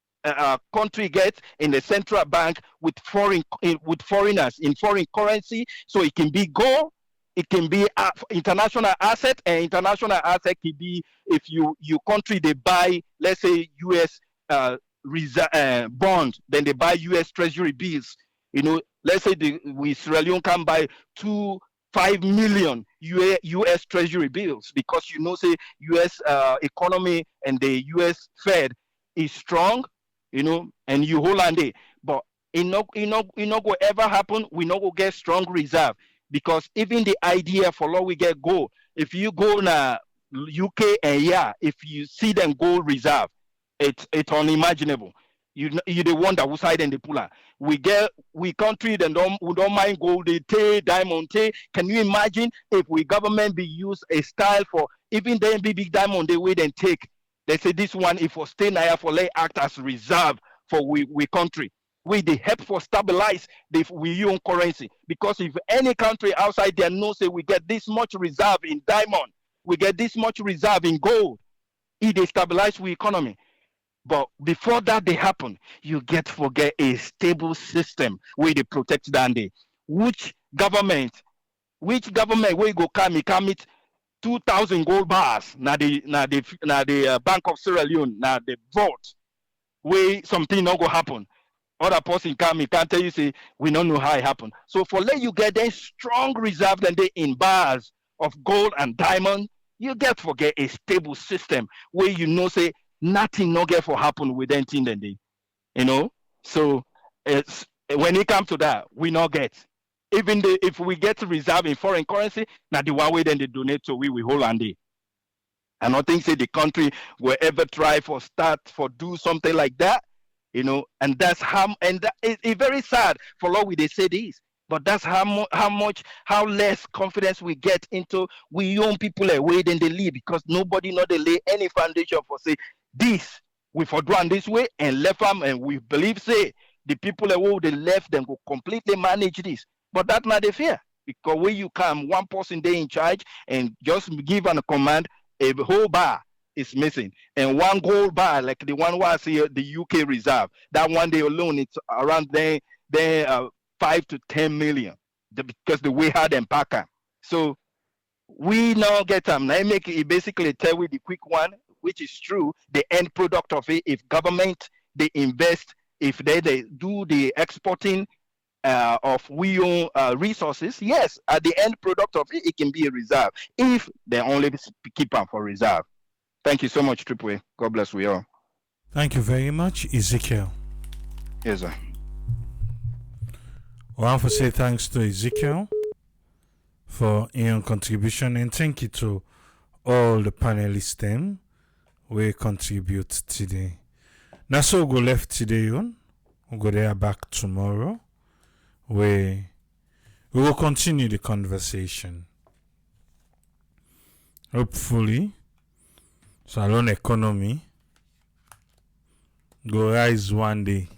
I: country gets in the central bank with foreigners in foreign currency, so it can be gold, it can be international asset, and international asset can be if your country they buy, let's say US bond, then they buy US Treasury bills. You know, let's say we Sierra Leone can buy 5 million US Treasury bills, because you know say US economy and the US Fed is strong. and you hold on there. But it go ever happen. We not go get strong reserve because even the idea for law we get gold. If you go na UK and if you see them gold reserve, it's unimaginable. You the wonder who side and the puller. We country then we don't mind gold, they take diamond take. Can you imagine if we government be use a style for even then big diamond they wait and take? They say this one if for stay now for lay act as reserve for we country. We the help for stabilize the we own currency because if any country outside there know say we get this much reserve in diamond, we get this much reserve in gold, it they stabilize we economy. But before that they happen, you get forget a stable system where they protect that day. Which government will go come it 2,000 gold bars now the Bank of Sierra Leone now the vote where something not go happen. Other person come, he can't tell you say we don't know how it happened. So for let you get a strong reserve than they in bars of gold and diamond, you get forget a stable system where say nothing no get for happen with anything then they. So it's when it comes to that, we not get. Even if we get reserve in foreign currency, now the one way then they donate to we hold on day. And I think say the country will ever try for do something like that, and that's how and that it's very sad for law we they say this. But that's how less confidence we get into we own people away than they live because nobody know they lay any foundation for say this we for do this way and left them and we believe say the people who they left them go completely manage this. But that's not the fear because when you come one person they in charge and just give a command, a whole bar is missing and one gold bar like the one was here the UK reserve that one day alone it's around there 5 to 10 million because the way hard and packer. So we now get them. Now make it basically tell you the quick one, which is true. The end product of it, if government they invest, if they do the exporting of we own resources, yes, at the end product of it, it can be a reserve if they only keep them for reserve. Thank you so much, Triple A. God bless we all.
A: Thank you very much, Ezekiel.
I: Yes, sir.
A: I want to say thanks to Ezekiel for your contribution and thank you to all the panelists them we contribute today. Now so we go left today we go there back tomorrow where we will continue the conversation. Hopefully salon economy go rise one day.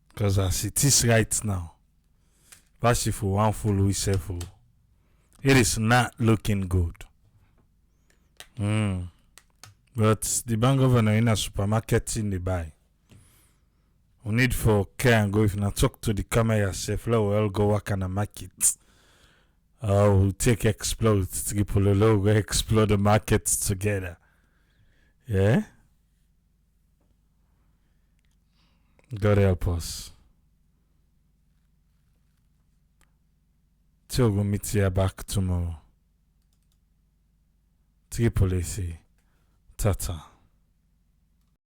A: Because as it is right now, that's if we want to follow itself, it is not looking good. But the bank governor in a supermarket in the buy. We need for care and go if not talk to the camera yourself, we'll go work on a market. We'll take explode, go explode the markets together. Yeah? God help us. Till we meet here back tomorrow. Triple A, Tata.